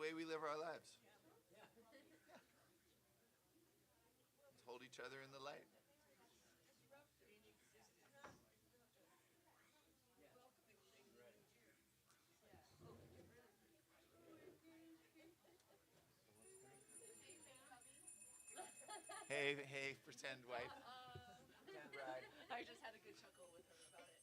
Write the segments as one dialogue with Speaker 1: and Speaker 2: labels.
Speaker 1: way we live our lives. Yeah. Let's hold each other in the light. Hey, hey, pretend wife. Pretend bride.
Speaker 2: I just had a good chuckle with her about it.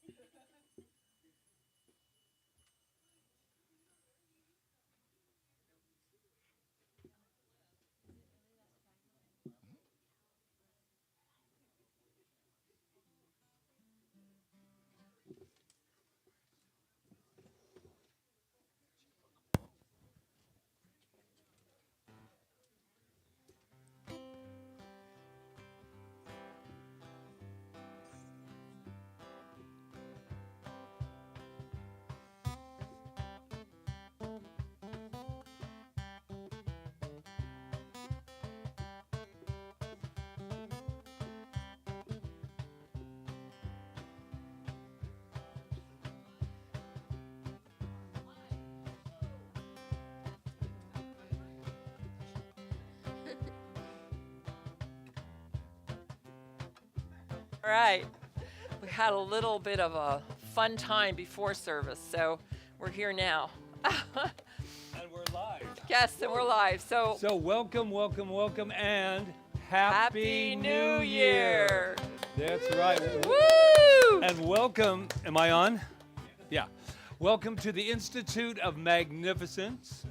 Speaker 2: All right. We had a little bit of a fun time before service, so we're here now.
Speaker 3: And we're live.
Speaker 2: Yes, and we're live. So
Speaker 3: welcome, welcome, welcome, and
Speaker 2: Happy New Year.
Speaker 3: That's right.
Speaker 2: Woo!
Speaker 3: And welcome, am I on? Yeah. Welcome to the Institute of Magnificence,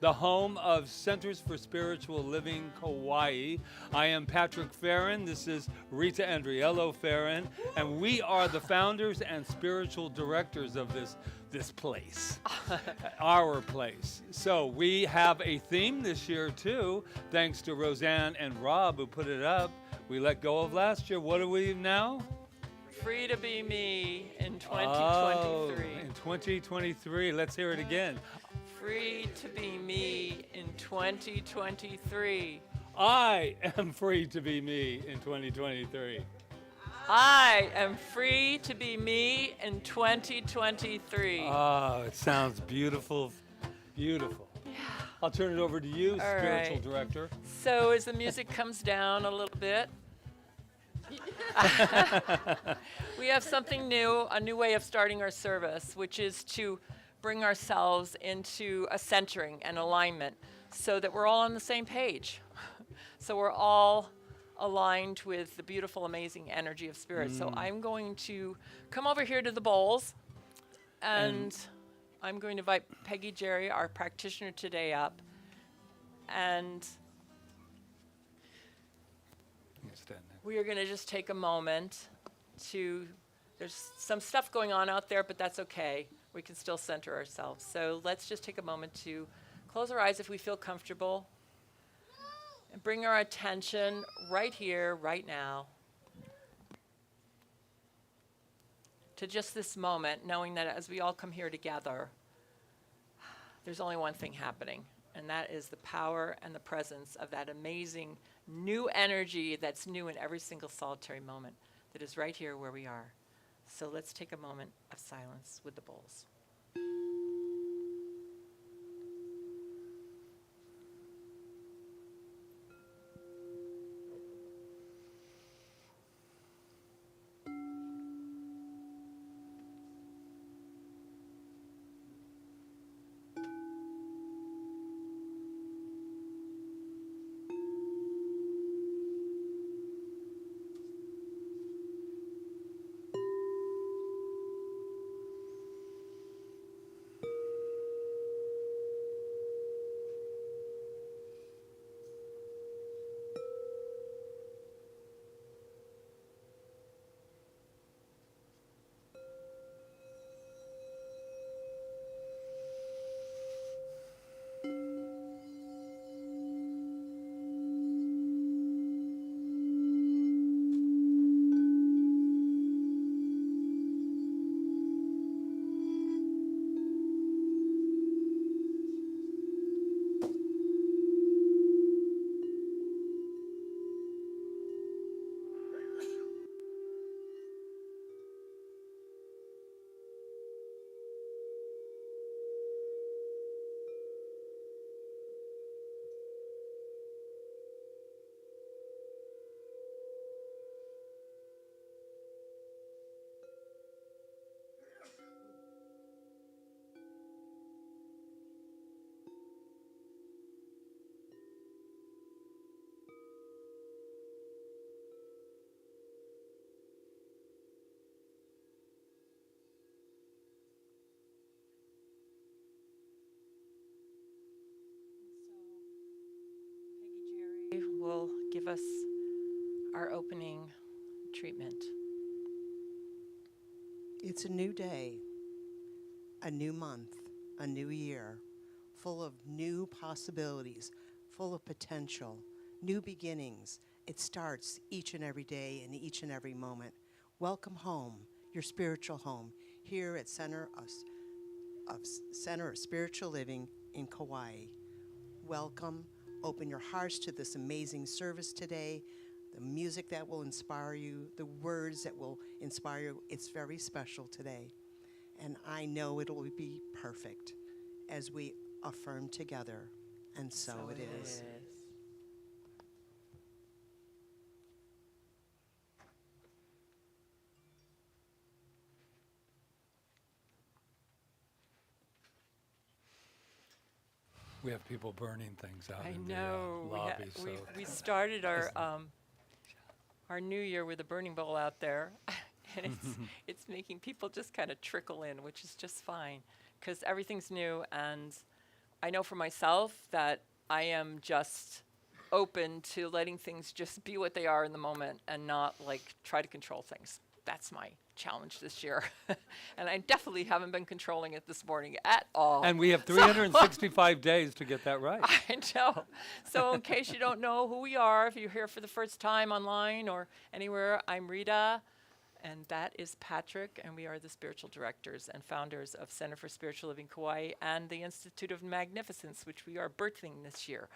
Speaker 3: the home of Centers for Spiritual Living Kauai. I am Patrick Feren. This is Rita Andriello Feren, and we are the founders and spiritual directors of this place, our place. So we have a theme this year too, thanks to Roseanne and Rob who put it up. We let go of last year. What are we now?
Speaker 2: Free to be me in 2023.
Speaker 3: Oh, in 2023. Let's hear it again.
Speaker 2: Free to be me in 2023.
Speaker 3: I am free to be me in 2023.
Speaker 2: I am free to be me in 2023.
Speaker 3: Oh, it sounds beautiful. Beautiful.
Speaker 2: Yeah.
Speaker 3: I'll turn it over to you,
Speaker 2: All
Speaker 3: spiritual
Speaker 2: right.
Speaker 3: director.
Speaker 2: So as the music comes down a little bit, we have something new, a new way of starting our service, which is to bring ourselves into a centering and alignment so that we're all on the same page. So we're all aligned with the beautiful, amazing energy of spirit. So I'm going to come over here to the bowls, and I'm going to invite Peggy Jerry, our practitioner today, up. And we are going to just take a moment to, there's some stuff going on out there, but that's okay. We can still center ourselves. So let's just take a moment to close our eyes if we feel comfortable and bring our attention right here, right now, to just this moment, knowing that as we all come here together, there's only one thing happening, and that is the power and the presence of that amazing new energy that's new in every single solitary moment that is right here where we are. So let's take a moment of silence with the bowls. give us our opening treatment.
Speaker 4: It's a new day, a new month, a new year, full of new possibilities, full of potential, new beginnings. It starts each and every day and each and every moment. Welcome home, your spiritual home, here at Center of Spiritual Living in Kauai. Welcome. Open your hearts to this amazing service today. The music that will inspire you, the words that will inspire you. It's very special today. And I know it will be perfect as we affirm together. And so it is.
Speaker 3: We have people burning things out
Speaker 2: I
Speaker 3: in
Speaker 2: know.
Speaker 3: the lobby. So
Speaker 2: We started our new year with a burning bowl out there, and it's making people just kind of trickle in, which is just fine, because everything's new, and I know for myself that I am just open to letting things just be what they are in the moment and not like try to control things. That's my challenge this year. And I definitely haven't been controlling it this morning at all.
Speaker 3: and we have 365 days to get that right.
Speaker 2: I know. So in case you don't know who we are, if you're here for the first time online or anywhere, I'm Rita, and that is Patrick, and we are the spiritual directors and founders of Center for Spiritual Living Kauai and the Institute of Magnificence, which we are birthing this year.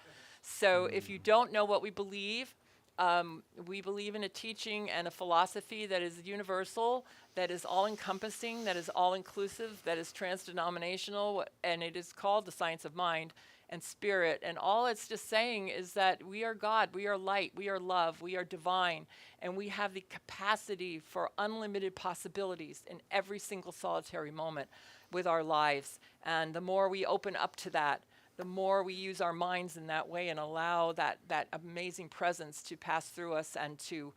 Speaker 2: So if you don't know what we believe in a teaching and a philosophy that is universal, that is all-encompassing, that is all-inclusive, that is trans-denominational, and it is called the science of mind and spirit. And all it's just saying is that we are God, we are light, we are love, we are divine, and we have the capacity for unlimited possibilities in every single solitary moment with our lives. And the more we open up to that, the more we use our minds in that way and allow that amazing presence to pass through us and to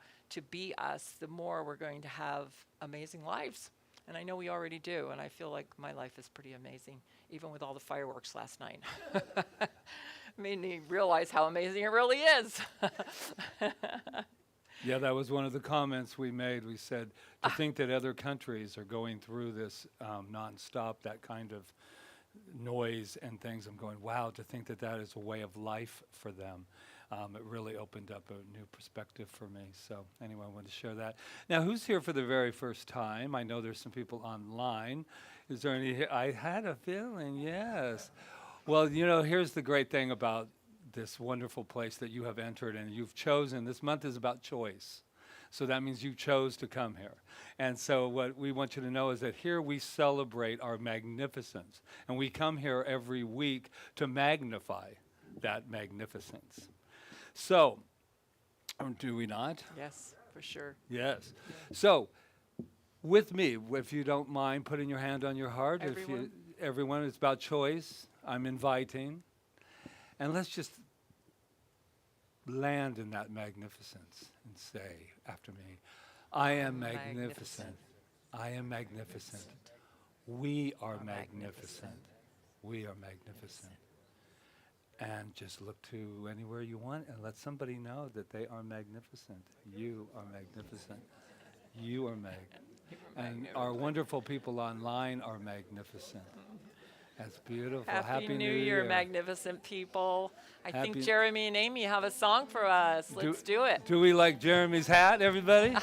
Speaker 2: be us, the more we're going to have amazing lives. And I know we already do, and I feel like my life is pretty amazing, even with all the fireworks last night. Made me realize how amazing it really is.
Speaker 3: Yeah, that was one of the comments we made. We said, to think that other countries are going through this nonstop, that kind of noise and things, I'm going, wow, to think that that is a way of life for them. It really opened up a new perspective for me. So anyway, I wanted to share that. Now, who's here for the very first time? I know there's some people online. Is there any here? I had a feeling, yes. Well, you know, here's the great thing about this wonderful place that you have entered and you've chosen. This month is about choice. So that means you chose to come here. And so what we want you to know is that here we celebrate our magnificence. And we come here every week to magnify that magnificence. So, do we not?
Speaker 2: Yes, for sure.
Speaker 3: Yes. So, with me, if you don't mind putting your hand on your heart. Everyone, it's about choice. I'm inviting. And let's just land in that magnificence and say after me, I am magnificent. I am magnificent. We are magnificent. We are magnificent. And just look to anywhere you want and let somebody know that they are magnificent. You are magnificent. You are and our wonderful people online are magnificent. That's beautiful.
Speaker 2: Happy New Year, magnificent people. I think Jeremy and Amy have a song for us. Let's do it.
Speaker 3: Do we like Jeremy's hat, everybody?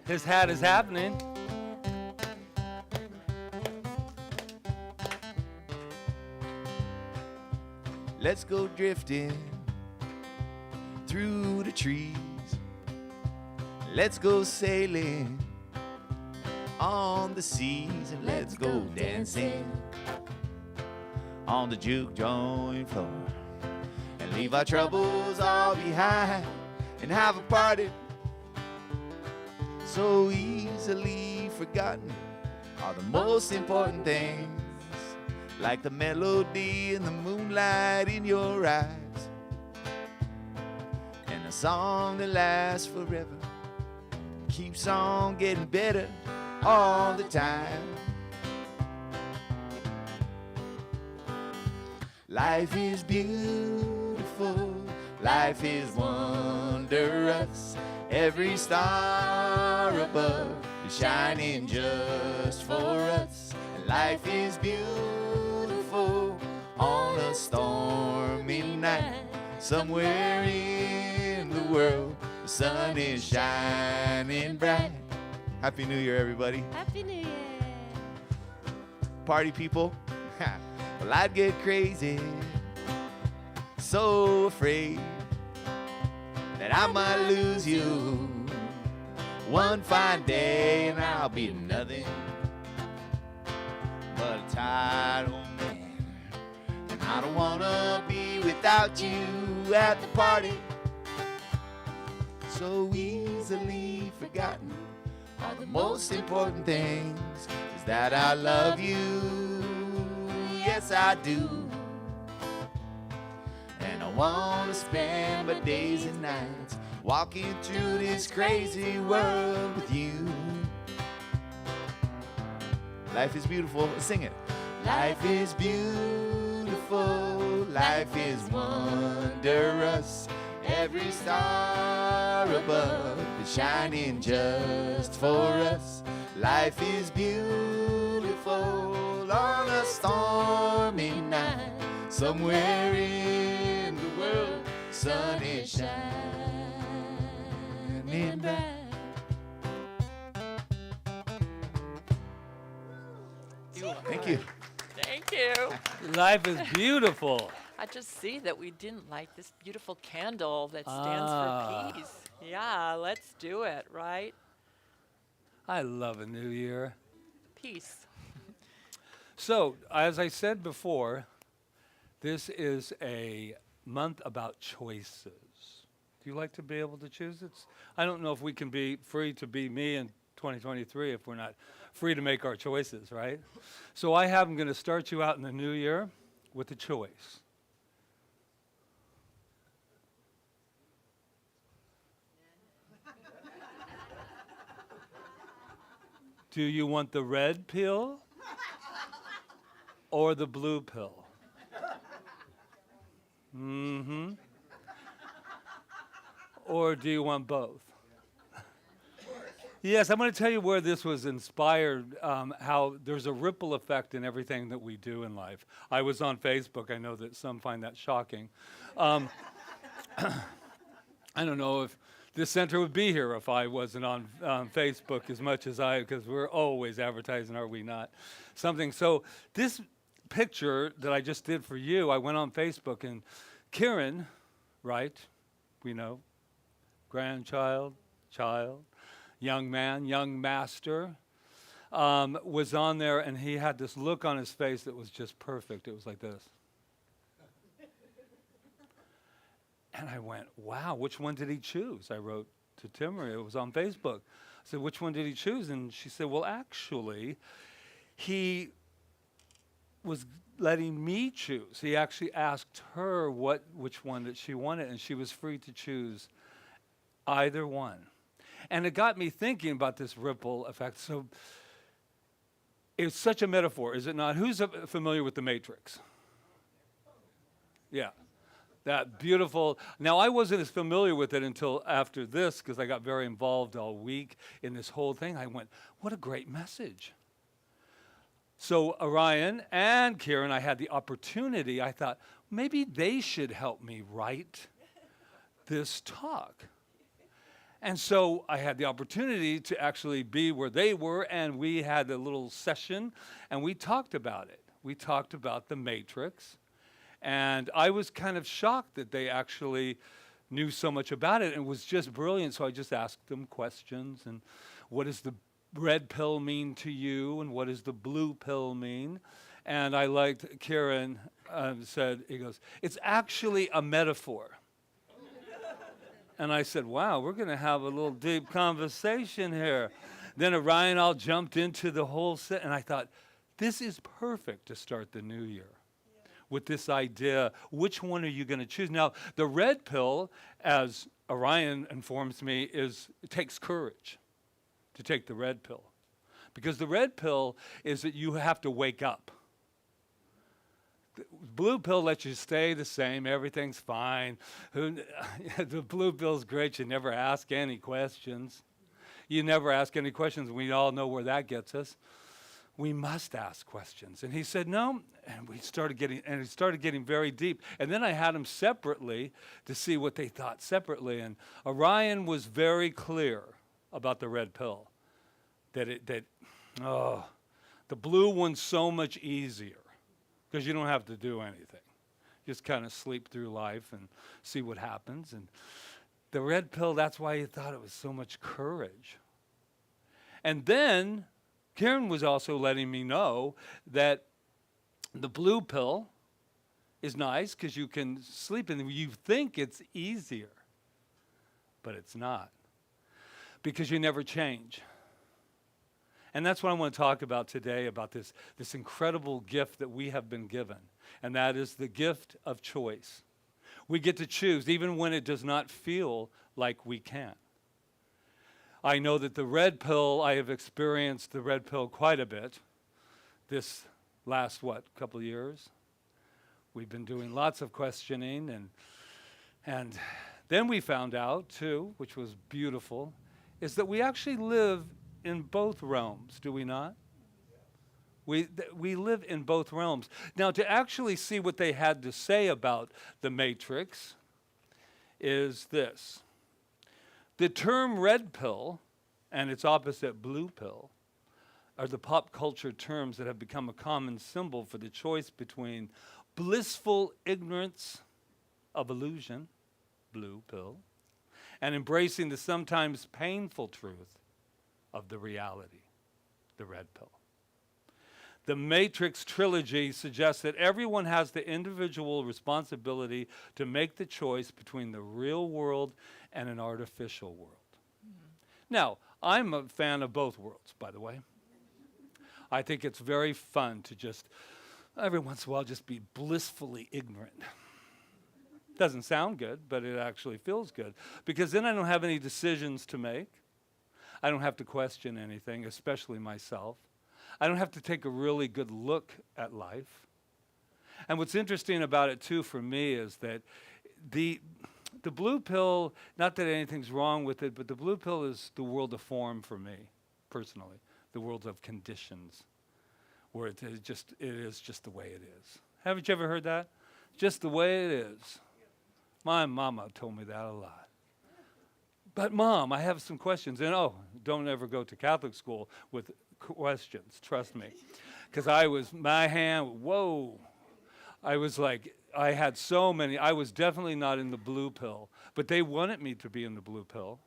Speaker 3: His hat is happening.
Speaker 1: Let's go drifting through the trees. Let's go sailing on the seas, and let's go dancing on the juke joint floor, and leave our troubles all behind and have a party so easily forgotten are the most important things, like the melody and the moonlight in your eyes, and a song that lasts forever, keeps on getting better all the time. Life is beautiful, Life is wondrous. Every star above is shining just for us. And life is beautiful on a stormy night. Somewhere in the world, the sun is shining bright. Happy New Year, everybody.
Speaker 5: Happy New Year.
Speaker 1: Party people. Well, I'd get crazy, so afraid that I might lose you one fine day and I'll be nothing but a tired old man. And I don't wanna be without you at the party, so easily forgotten. All the most important things is that I love you. Yes, I do. And I want to spend my days and nights walking through this crazy world with you. Life is beautiful. Let's sing it. Life is beautiful. Life is wondrous. Every star above is shining just for us. Life is beautiful on a stormy night. Somewhere in the world, sun is shining bright. Thank you.
Speaker 2: Thank you.
Speaker 3: Life is beautiful.
Speaker 2: I just see that we didn't light this beautiful candle that stands for peace. Yeah, let's do it, right?
Speaker 3: I love a new year.
Speaker 2: Peace.
Speaker 3: So, as I said before, this is a month about choices. Do you like to be able to choose? I don't know if we can be free to be me in 2023 if we're not free to make our choices, right? So I'm going to start you out in the new year with a choice. Do you want the red pill or the blue pill? Mm-hmm. Or do you want both? Yes, I'm going to tell you where this was inspired, how there's a ripple effect in everything that we do in life. I was on Facebook. I know that some find that shocking. I don't know if this center would be here if I wasn't on Facebook as much as because we're always advertising, are we not? Something. So this picture that I just did for you, I went on Facebook, and Kieran, right, we know, grandchild, child, young man, young master, was on there, and he had this look on his face that was just perfect. It was like this. And I went, wow, which one did he choose? I wrote to Timmery, it was on Facebook. I said, which one did he choose? And she said, well, actually, he was letting me choose. He actually asked her which one that she wanted, and she was free to choose either one. And it got me thinking about this ripple effect. So it's such a metaphor, is it not? Who's familiar with The Matrix? Yeah. That beautiful. Now, I wasn't as familiar with it until after this, because I got very involved all week in this whole thing. I went, what a great message. So Orion and Kieran, I had the opportunity. I thought, maybe they should help me write this talk. And so I had the opportunity to actually be where they were, and we had a little session, and we talked about it. We talked about the Matrix. And I was kind of shocked that they actually knew so much about it, and it was just brilliant. So I just asked them questions, and what does the red pill mean to you, and what does the blue pill mean? And I liked Kieran said, he goes, it's actually a metaphor. And I said, wow, we're going to have a little deep conversation here. Then Orion all jumped into the whole set, and I thought, this is perfect to start the new year. With this idea, which one are you going to choose? Now, the red pill, as Orion informs me, it takes courage to take the red pill. Because the red pill is that you have to wake up. Blue pill lets you stay the same. Everything's fine. The blue pill's great. You never ask any questions. You never ask any questions. We all know where that gets us. We must ask questions. And he said, no. And he started getting very deep. And then I had them separately to see what they thought separately. And Orion was very clear about the red pill. The blue one's so much easier because you don't have to do anything. Just kind of sleep through life and see what happens. And the red pill, that's why he thought it was so much courage. And then Karen was also letting me know that the blue pill is nice because you can sleep and you think it's easier, but it's not because you never change. And that's what I want to talk about today, about this incredible gift that we have been given, and that is the gift of choice. We get to choose even when it does not feel like we can. I know that the red pill, I have experienced the red pill quite a bit this last, couple of years. We've been doing lots of questioning, and then we found out, too, which was beautiful, is that we actually live in both realms, do we not? We live in both realms. Now, to actually see what they had to say about the Matrix is this. The term red pill and its opposite blue pill are the pop culture terms that have become a common symbol for the choice between blissful ignorance of illusion, blue pill, and embracing the sometimes painful truth of the reality, the red pill. The Matrix trilogy suggests that everyone has the individual responsibility to make the choice between the real world and an artificial world. Now, I'm a fan of both worlds, by the way. I think it's very fun to just, every once in a while, just be blissfully ignorant. Doesn't sound good, but it actually feels good. Because then I don't have any decisions to make. I don't have to question anything, especially myself. I don't have to take a really good look at life. And what's interesting about it, too, for me, is that the blue pill, not that anything's wrong with it, but the blue pill is the world of form for me, personally, the world of conditions, where it is just the way it is. Haven't you ever heard that? Just the way it is. My mama told me that a lot. But Mom, I have some questions. And don't ever go to Catholic school with questions, trust me. Because I was like, I had so many. I was definitely not in the blue pill, but they wanted me to be in the blue pill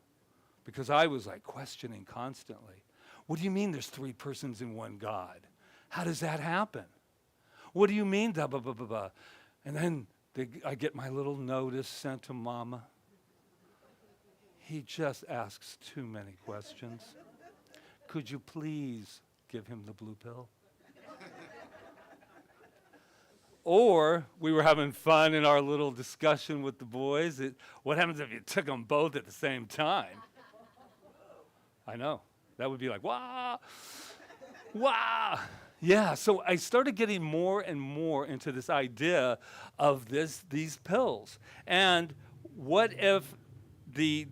Speaker 3: because I was like questioning constantly. What do you mean there's three persons in one God? How does that happen? What do you mean, blah, blah, blah, blah, blah? And then I get my little notice sent to Mama. He just asks too many questions. Could you please give him the blue pill? Or we were having fun in our little discussion with the boys. What happens if you took them both at the same time? I know. That would be like, wah, wah. Yeah, so I started getting more and more into this idea of these pills. And what if the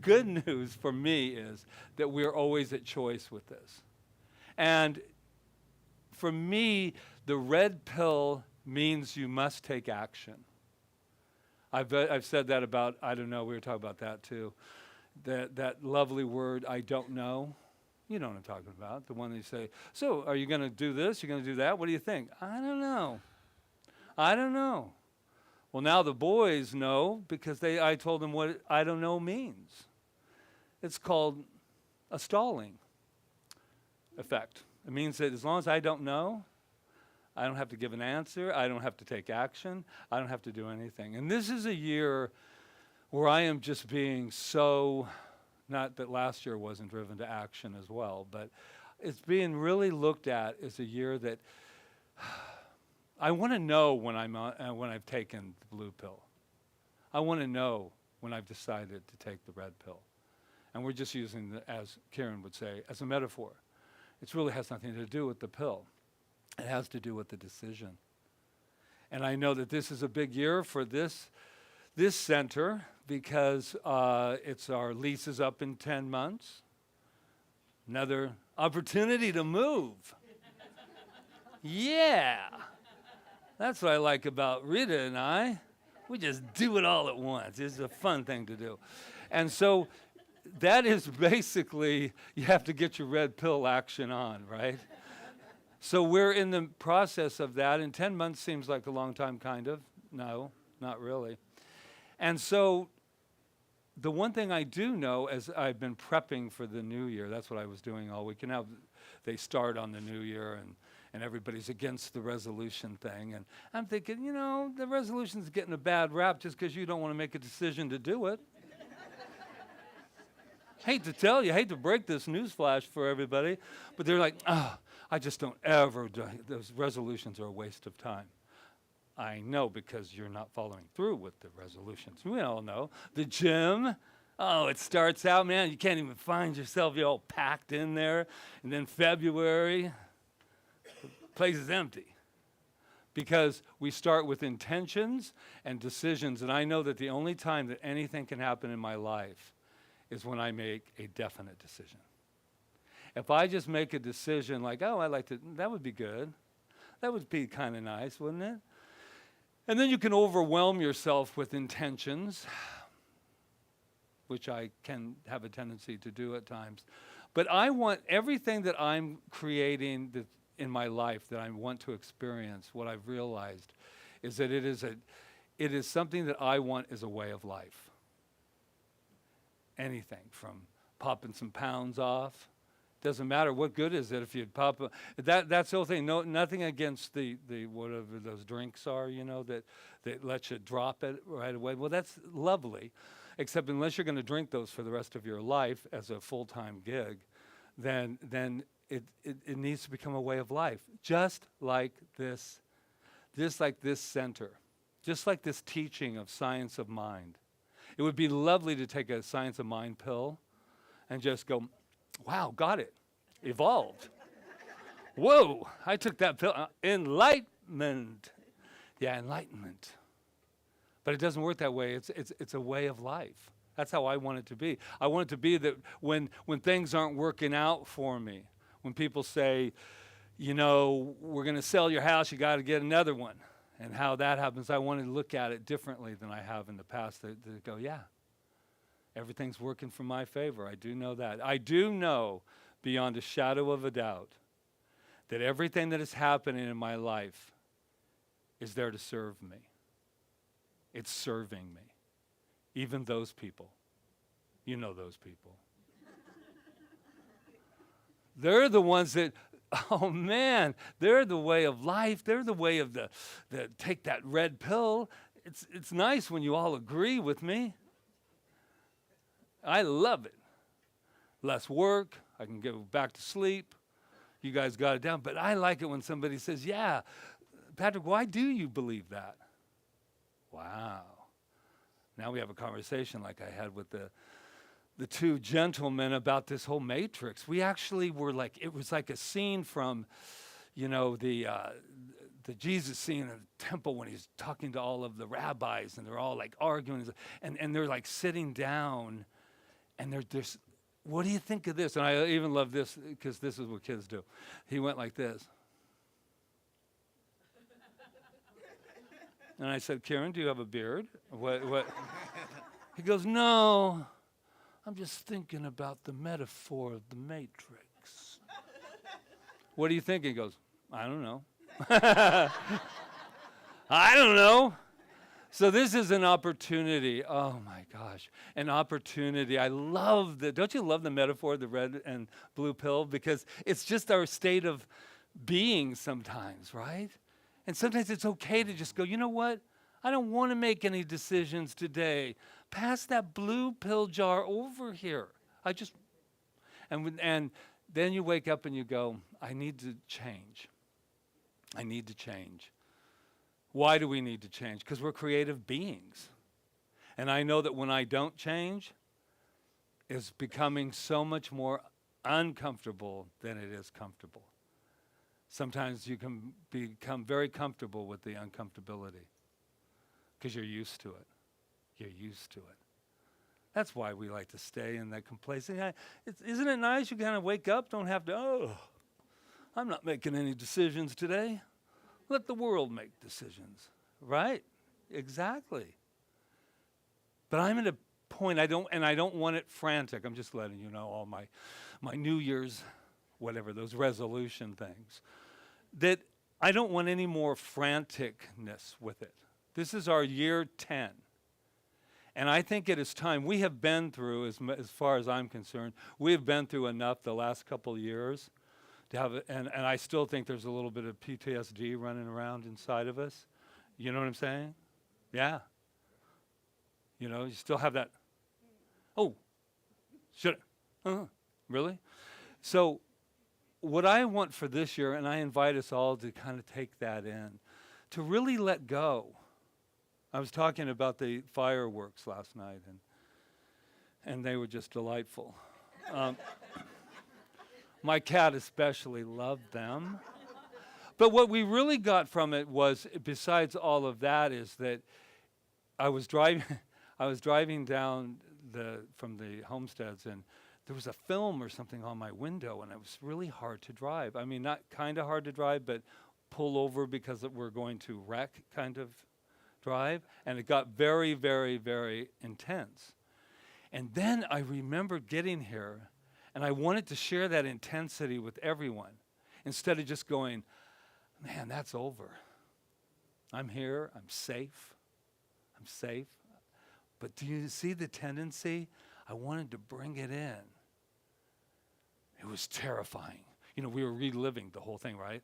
Speaker 3: good news for me is that we're always at choice with this. And for me, the red pill means you must take action. I've said that about, I don't know, we were talking about that too. That lovely word, I don't know. You know what I'm talking about, the one that you say, so are you going to do this? You're going to do that? What do you think? I don't know. Well, now the boys know because I told them what I don't know means. It's called a stalling effect. It means that as long as I don't know, I don't have to give an answer. I don't have to take action. I don't have to do anything. And this is a year where I am just being so, not that last year wasn't driven to action as well, but it's being really looked at as a year that I want to know when I've taken the blue pill. I want to know when I've decided to take the red pill. And we're just using, as Karen would say, as a metaphor. It really has nothing to do with the pill. It has to do with the decision. And I know that this is a big year for this center because it's our lease is up in 10 months. Another opportunity to move. Yeah. That's what I like about Rita and I. We just do it all at once. It's a fun thing to do. And so that is basically, you have to get your red pill action on, right? So we're in the process of that, and 10 months seems like a long time, kind of. No, not really. And so the one thing I do know as I've been prepping for the new year, that's what I was doing all week. And now they start on the new year, and everybody's against the resolution thing. And I'm thinking, you know, the resolution's getting a bad rap just because you don't want to make a decision to do it. Hate to tell you, hate to break this news flash for everybody, but they're like, oh, I just don't ever do. Those resolutions are a waste of time. I know, because you're not following through with the resolutions. We all know. The gym, oh, it starts out, man, you can't even find yourself. You're all packed in there. And then February, the place is empty. Because we start with intentions and decisions. And I know that the only time that anything can happen in my life is when I make a definite decision. If I just make a decision like, oh, I like to, that would be good. That would be kind of nice, wouldn't it? And then you can overwhelm yourself with intentions, which I can have a tendency to do at times. But I want everything that I'm creating in my life that I want to experience, what I've realized is that it is something that I want as a way of life. Anything from popping some pounds off. Doesn't matter. What good is it if you pop that's the whole thing. No, nothing against the whatever those drinks are, you know, that let you drop it right away. Well, that's lovely, except unless you're going to drink those for the rest of your life as a full-time gig, then it needs to become a way of life. Just like this center, just like this teaching of science of mind. It would be lovely to take a science of mind pill and just go, wow, got it. Evolved. Whoa, I took that pill. Enlightenment. Yeah, enlightenment. But it doesn't work that way. It's a way of life. That's how I want it to be. I want it to be that when things aren't working out for me, when people say, you know, we're going to sell your house, you got to get another one. And how that happens, I want to look at it differently than I have in the past. To go, yeah. Everything's working for my favor. I do know that. I do know beyond a shadow of a doubt that everything that is happening in my life is there to serve me. It's serving me. Even those people. You know those people. They're the ones that, oh man, they're the way of life. They're the way of the take that red pill. It's nice when you all agree with me. I love it. Less work. I can go back to sleep. You guys got it down. But I like it when somebody says, yeah, Patrick, why do you believe that? Wow. Now we have a conversation like I had with the two gentlemen about this whole matrix. We actually were like, it was like a scene from, you know, the Jesus scene in the temple when he's talking to all of the rabbis and they're all like arguing and they're like sitting down. And there's, what do you think of this? And I even love this because this is what kids do. He went like this. And I said, Karen, do you have a beard? What? He goes, no, I'm just thinking about the metaphor of the matrix. What do you think? He goes, I don't know. I don't know. So this is an opportunity. Oh my gosh, an opportunity. I love the, don't you love the metaphor of the red and blue pill? Because it's just our state of being sometimes, right? And sometimes it's okay to just go, you know what? I don't want to make any decisions today. Pass that blue pill jar over here. And then you wake up and you go, I need to change. I need to change. Why do we need to change? Because we're creative beings. And I know that when I don't change, it's becoming so much more uncomfortable than it is comfortable. Sometimes you can become very comfortable with the uncomfortability because you're used to it. You're used to it. That's why we like to stay in that complacency. Isn't it nice you kind of wake up, don't have to, I'm not making any decisions today. Let the world make decisions, right? Exactly. But I'm at a point, I don't want it frantic. I'm just letting you know all my New Year's, whatever, those resolution things, that I don't want any more franticness with it. This is our year 10. And I think it is time. We have been through, as far as I'm concerned, we have been through enough the last couple of years to have it, and I still think there's a little bit of PTSD running around inside of us. You know what I'm saying? Yeah. You know, you still have that, really? So what I want for this year, and I invite us all to kind of take that in, to really let go. I was talking about the fireworks last night, and they were just delightful. My cat especially loved them. But what we really got from it was, besides all of that, is that I was driving down from the homesteads, and there was a film or something on my window, and it was really hard to drive. I mean, not kind of hard to drive, but pull over because we're going to wreck kind of drive. And it got very, very, very intense. And then I remembered getting here, and I wanted to share that intensity with everyone instead of just going, man, that's over. I'm here, I'm safe. But do you see the tendency? I wanted to bring it in. It was terrifying. You know, we were reliving the whole thing, right?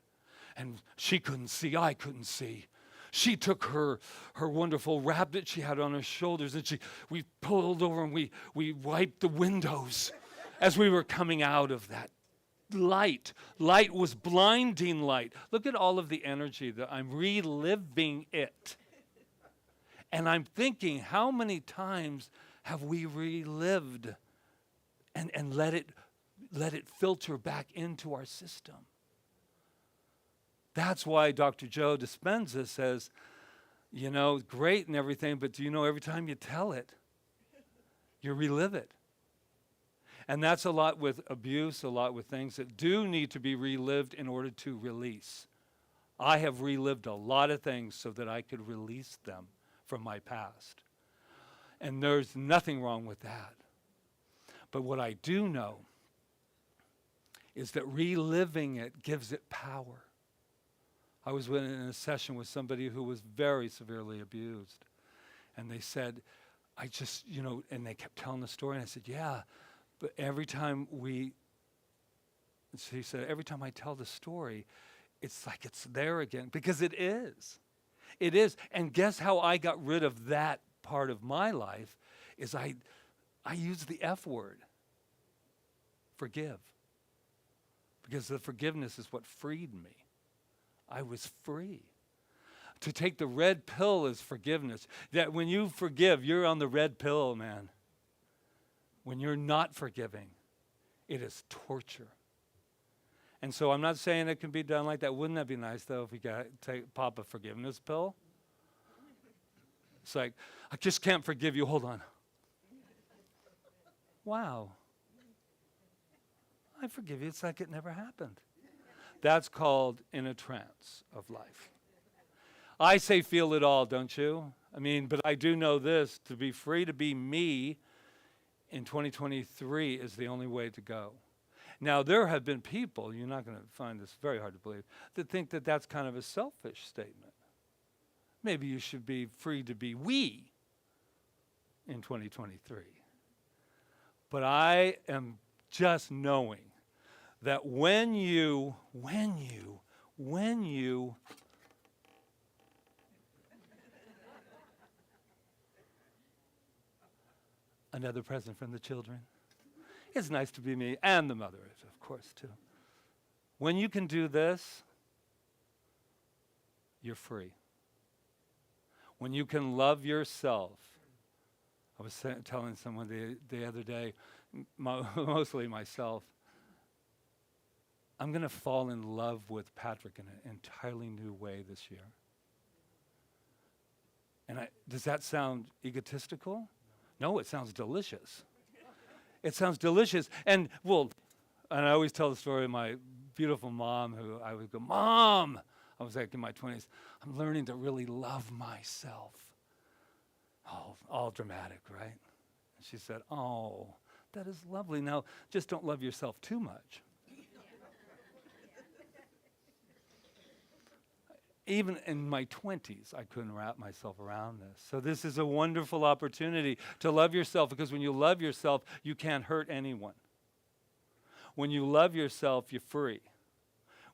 Speaker 3: And she couldn't see, I couldn't see. She took her wonderful wrap that she had on her shoulders, and we pulled over and we wiped the windows as we were coming out of that light. Light was blinding light. Look at all of the energy that I'm reliving it. And I'm thinking, how many times have we relived and let it filter back into our system? That's why Dr. Joe Dispenza says, you know, great and everything, but do you know every time you tell it, you relive it. And that's a lot with abuse, a lot with things that do need to be relived in order to release. I have relived a lot of things so that I could release them from my past. And there's nothing wrong with that. But what I do know is that reliving it gives it power. I was in a session with somebody who was very severely abused. And they said, I just, you know, and they kept telling the story. And I said, yeah, but every time he said, every time I tell the story, it's like it's there again. Because it is. It is. And guess how I got rid of that part of my life is I used the F word. Forgive. Because the forgiveness is what freed me. I was free. To take the red pill is forgiveness. That when you forgive, you're on the red pill, man. When you're not forgiving, it is torture. And so I'm not saying it can be done like that. Wouldn't that be nice, though, if we got pop a forgiveness pill? It's like, I just can't forgive you. Hold on. Wow. I forgive you. It's like it never happened. That's called in a trance of life. I say feel it all, don't you? I mean, but I do know this, to be free to be me in 2023 is the only way to go. Now, there have been people, you're not going to find this very hard to believe, that think that that's kind of a selfish statement. Maybe you should be free to be we in 2023. But I am just knowing that when you another present from the children. It's nice to be me, and the mother is, of course, too. When you can do this, you're free. When you can love yourself. I was telling someone the other day, mostly myself, I'm going to fall in love with Patrick in an entirely new way this year. And does that sound egotistical? No, it sounds delicious. It sounds delicious. And I always tell the story of my beautiful mom, who I would go, Mom, I was like in my 20s, I'm learning to really love myself. Oh, all dramatic, right? And she said, oh, that is lovely. Now, just don't love yourself too much. Even in my 20s, I couldn't wrap myself around this. So this is a wonderful opportunity to love yourself, because when you love yourself, you can't hurt anyone. When you love yourself, you're free.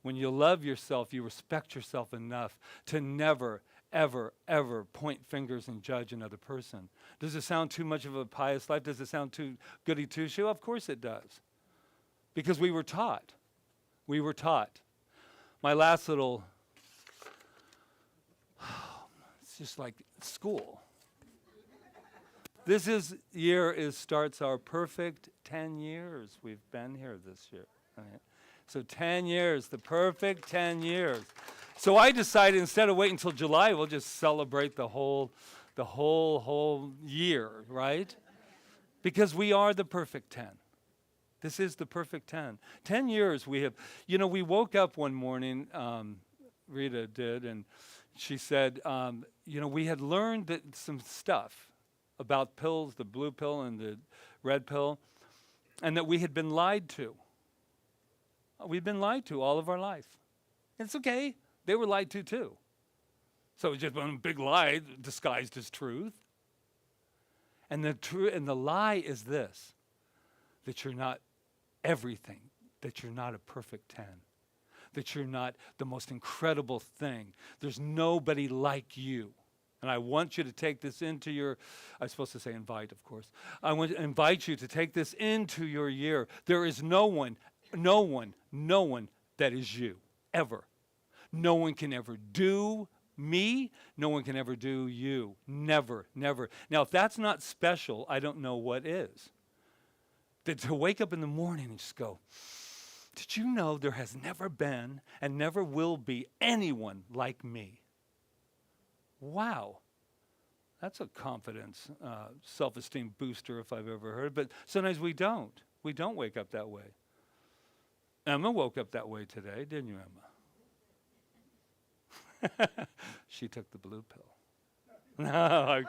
Speaker 3: When you love yourself, you respect yourself enough to never, ever, ever point fingers and judge another person. Does it sound too much of a pious life? Does it sound too goody two-shoe? Of course it does. Because we were taught. We were taught. My last little, it's just like school. This starts our perfect 10 years we've been here this year. Right? So 10 years, the perfect 10 years. So I decided, instead of waiting until July, we'll just celebrate the whole year, right? Because we are the perfect 10. This is the perfect 10. 10 years we have, we woke up one morning, Rita did, and she said, we had learned some stuff about pills, the blue pill and the red pill, and that we had been lied to. We've been lied to all of our life. It's okay. They were lied to too. So it's just one big lie disguised as truth. And the lie is this, that you're not everything, that you're not a perfect 10, that you're not the most incredible thing. There's nobody like you. And I want you to take this into I'm supposed to say invite, of course. I want to invite you to take this into your year. There is no one that is you, ever. No one can ever do me. No one can ever do you. Never, never. Now, if that's not special, I don't know what is. To wake up in the morning and just go, did you know there has never been and never will be anyone like me? Wow. That's a confidence, self-esteem booster if I've ever heard. But sometimes we don't. We don't wake up that way. Emma woke up that way today, didn't you, Emma? She took the blue pill. No,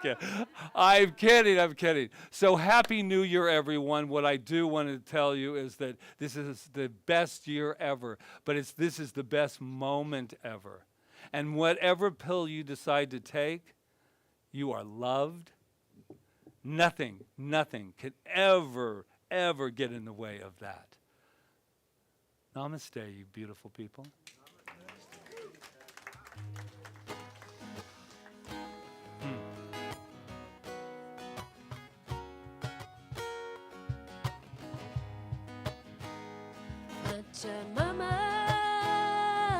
Speaker 3: I'm kidding. So happy New Year, everyone. What I do want to tell you is that this is the best year ever, but this is the best moment ever. And whatever pill you decide to take, you are loved. Nothing can ever get in the way of that. Namaste, you beautiful people.
Speaker 5: Mama,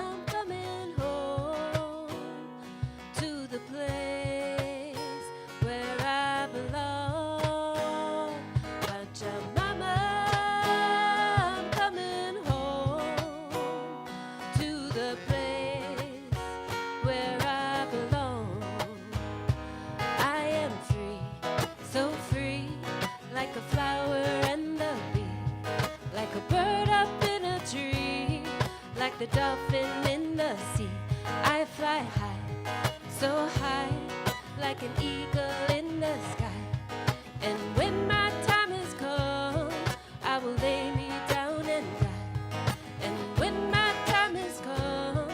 Speaker 5: I'm coming home to the place where I belong. Mama, I'm coming home to the place where I belong. I am free, so free, like a flower and the bee, like a bird up in a tree, like the dolphin in the sea. I fly high, so high, like an eagle in the sky. And when my time has come, I will lay me down and die. And when my time has come,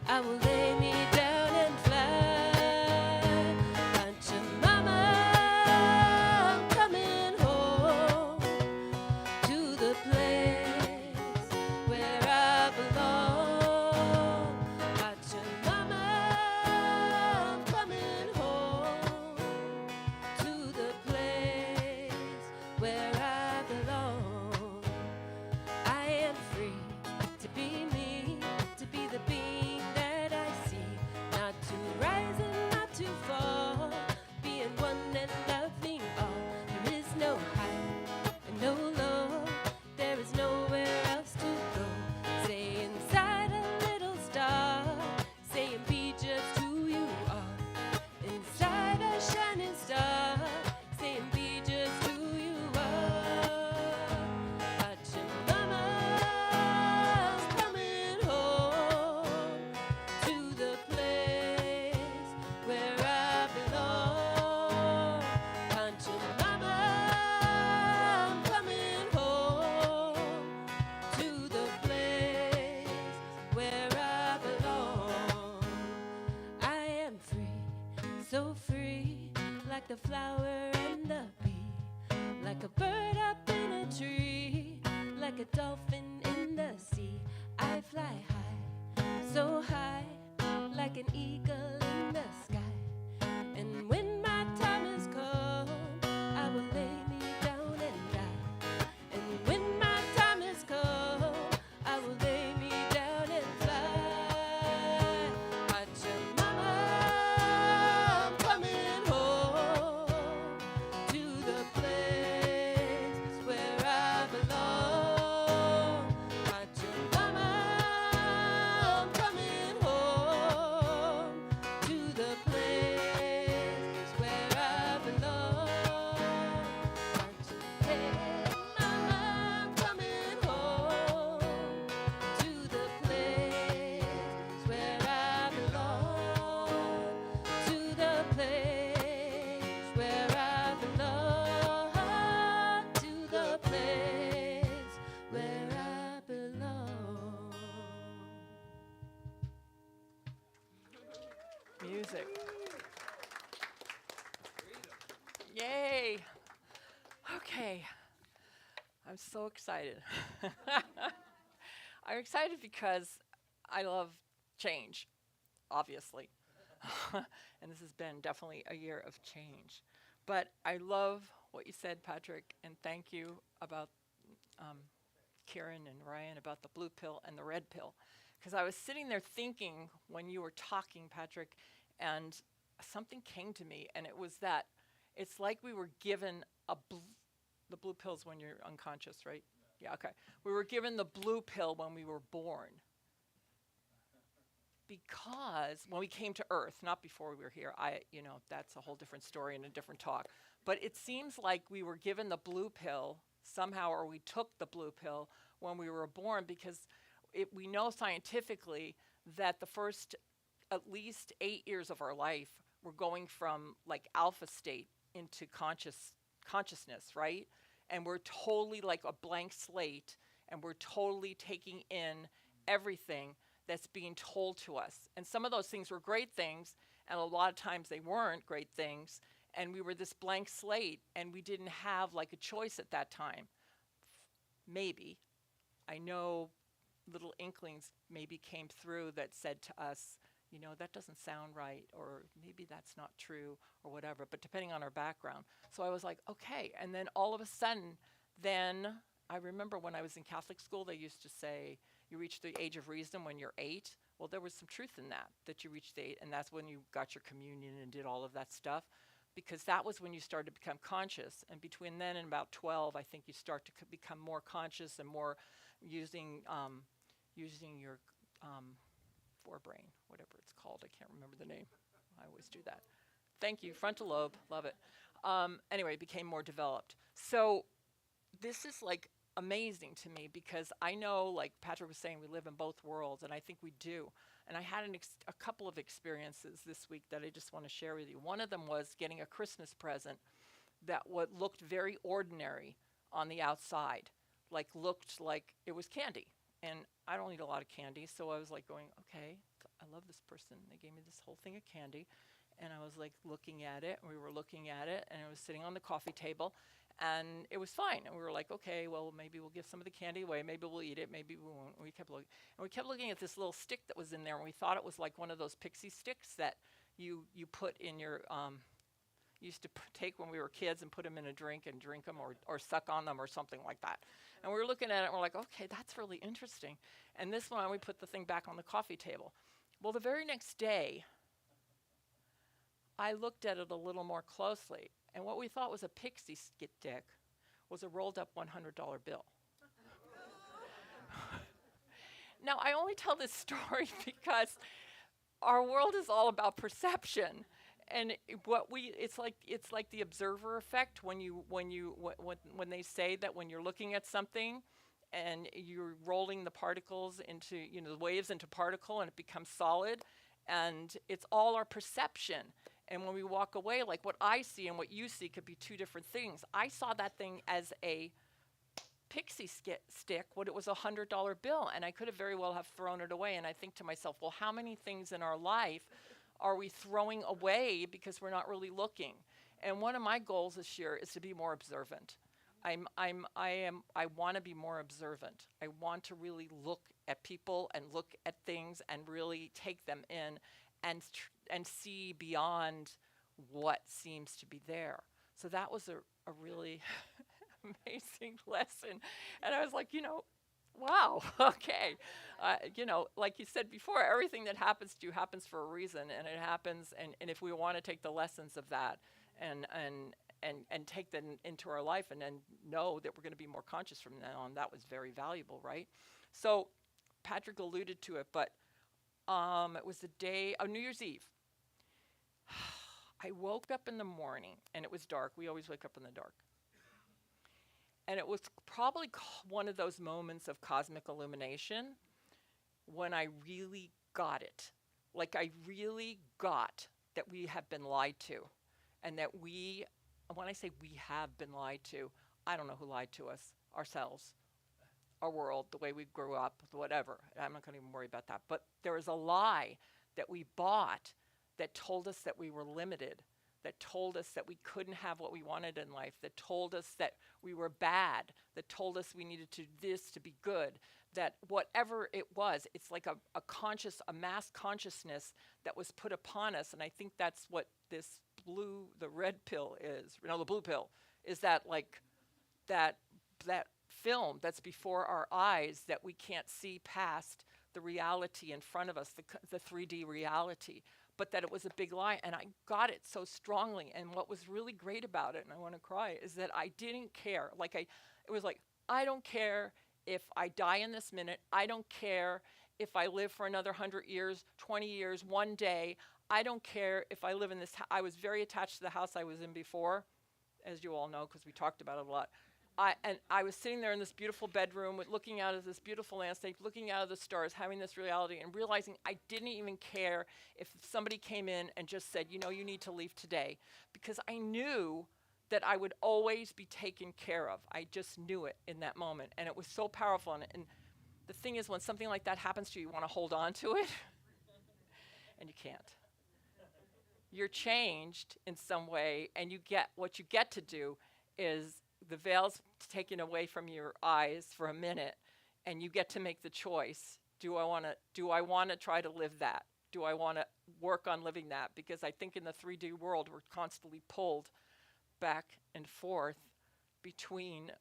Speaker 5: I will lay me down and fly. Pachamama, I'm coming home to the place where I belong. Pachamama, I'm coming home so free, like the flower and the bee, like a bird up in a tree, like a dolphin in the sea. I fly high, so high, like an eagle in the sky. And when my time is come, I will lay me down and die. And when my time is come, I will lay me down and fly. Watch your mama, I'm coming home to the place where I belong. Watch your mama, I'm coming home to the place where I belong. Watch your hey, mama, I'm coming home to the place where I belong. To the place where I belong. To the place where I belong.
Speaker 2: Music. Yay. Okay. I'm so excited. I'm excited because I love change, obviously. And this has been definitely a year of change. But I love what you said, Patrick, and thank you about Karen and Ryan about the blue pill and the red pill. Because I was sitting there thinking when you were talking, Patrick, and something came to me, and it was that it's like we were given the blue pill's when you're unconscious, right? Yeah, okay. We were given the blue pill when we were born. Because when we came to Earth, not before we were here, that's a whole different story and a different talk. But it seems like we were given the blue pill somehow, or we took the blue pill when we were born, because we know scientifically that the first at least 8 years of our life, we're going from like alpha state into consciousness, right? And we're totally like a blank slate, and we're totally taking in everything that's being told to us. And some of those things were great things, and a lot of times they weren't great things, and we were this blank slate, and we didn't have like a choice at that time. Maybe. I know little inklings maybe came through that said to us, that doesn't sound right, or maybe that's not true, or whatever, but depending on our background. So I was like, okay. And then all of a sudden, then I remember when I was in Catholic school, they used to say, you reach the age of reason when you're 8. Well, there was some truth in that you reached 8, and that's when you got your communion and did all of that stuff, because that was when you started to become conscious. And between then and about 12, I think you start to become more conscious and more using your forebrain, whatever it's called. I can't remember the name. I always do that. Thank you. Frontal lobe. Love it. Anyway, it became more developed. So this is like amazing to me, because I know, like Patrick was saying, we live in both worlds, and I think we do. And I had a couple of experiences this week that I just want to share with you. One of them was getting a Christmas present that looked very ordinary on the outside, looked like it was candy. And I don't eat a lot of candy, so I was like going, okay, I love this person. They gave me this whole thing of candy, and I was like looking at it, and we were looking at it, and it was sitting on the coffee table, and it was fine. And we were like, okay, well, maybe we'll give some of the candy away. Maybe we'll eat it. Maybe we won't. And we kept looking. And we kept looking at this little stick that was in there, and we thought it was like one of those pixie sticks that you put in your, used to take when we were kids and put them in a drink and drink them, or suck on them or something like that. And we were looking at it, and we're like, okay, that's really interesting. And this one, we put the thing back on the coffee table. Well, the very next day, I looked at it a little more closely, and what we thought was a pixie stick was a rolled up $100 bill. Now, I only tell this story because our world is all about perception. And it's like the observer effect when they say that when you're looking at something and you're rolling the particles into, the waves into particle, and it becomes solid, and it's all our perception. And when we walk away, like what I see and what you see could be two different things. I saw that thing as a pixie stick when it was a $100 bill, and I could have very well have thrown it away. And I think to myself, well, how many things in our life are we throwing away because we're not really looking? And one of my goals this year is to be more observant. I want to be more observant. I want to really look at people and look at things and really take them in and see beyond what seems to be there. So that was a really amazing lesson. And I was like, wow, okay. Like you said before, everything that happens to you happens for a reason, and it happens, and if we want to take the lessons of that and take them into our life and then know that we're going to be more conscious from now on, that was very valuable, right? So Patrick alluded to it, but it was the day of New Year's Eve. I woke up in the morning, and it was dark. We always wake up in the dark. And it was probably one of those moments of cosmic illumination when I really got it. Like I really got that we have been lied to. And that when I say we have been lied to, I don't know who lied to us, ourselves, our world, the way we grew up, whatever. I'm not going to even worry about that. But there was a lie that we bought that told us that we were limited, that told us that we couldn't have what we wanted in life, that told us that we were bad, that told us we needed to this to be good, that whatever it was, it's like a mass consciousness that was put upon us. And I think that's what this the red pill is, the blue pill, is that like that film that's before our eyes that we can't see past the reality in front of us, the 3D reality. But that it was a big lie, and I got it so strongly. And what was really great about it, and I want to cry, is that I didn't care. It was like, I don't care if I die in this minute. I don't care if I live for another 100 years, 20 years, one day. I don't care if I live in this. I was very attached to the house I was in before, as you all know, because we talked about it a lot. And I was sitting there in this beautiful bedroom looking out at this beautiful landscape, looking out at the stars, having this reality, and realizing I didn't even care if somebody came in and just said, you need to leave today. Because I knew that I would always be taken care of. I just knew it in that moment. And it was so powerful. And the thing is, when something like that happens to you, you want to hold on to it. And you can't. You're changed in some way, and what you get to do is the veil's taken away from your eyes for a minute, and you get to make the choice. Do I want to try to live that? Do I want to work on living that? Because I think in the 3D world, we're constantly pulled back and forth between,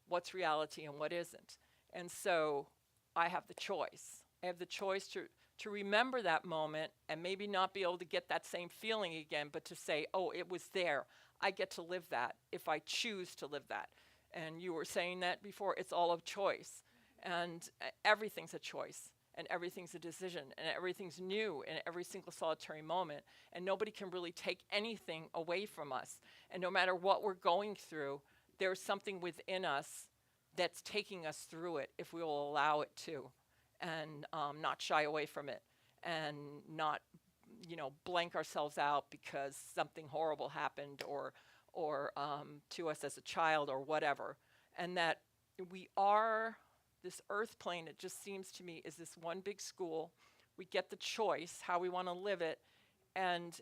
Speaker 2: what's reality and what isn't. And so I have the choice. I have the choice to remember that moment and maybe not be able to get that same feeling again, but to say, oh, it was there. I get to live that if I choose to live that. And you were saying that before, it's all of choice. And everything's a choice, and everything's a decision, and everything's new in every single solitary moment. And nobody can really take anything away from us. And no matter what we're going through, there's something within us that's taking us through it if we will allow it to, and not shy away from it, and not blank ourselves out because something horrible happened or to us as a child or whatever. And that we are this earth plane, it just seems to me, is this one big school. We get the choice how we want to live it, and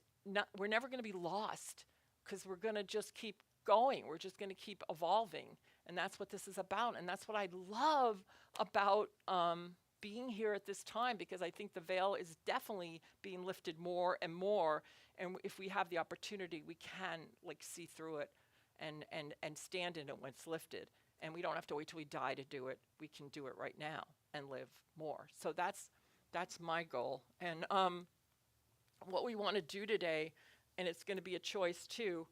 Speaker 2: we're never going to be lost because we're going to just keep going. We're just going to keep evolving. And that's what this is about. And that's what I love about being here at this time, because I think the veil is definitely being lifted more and more. And if we have the opportunity, we can see through it and stand in it when it's lifted. And we don't have to wait till we die to do it. We can do it right now and live more. So that's my goal. And what we want to do today, and it's going to be a choice too,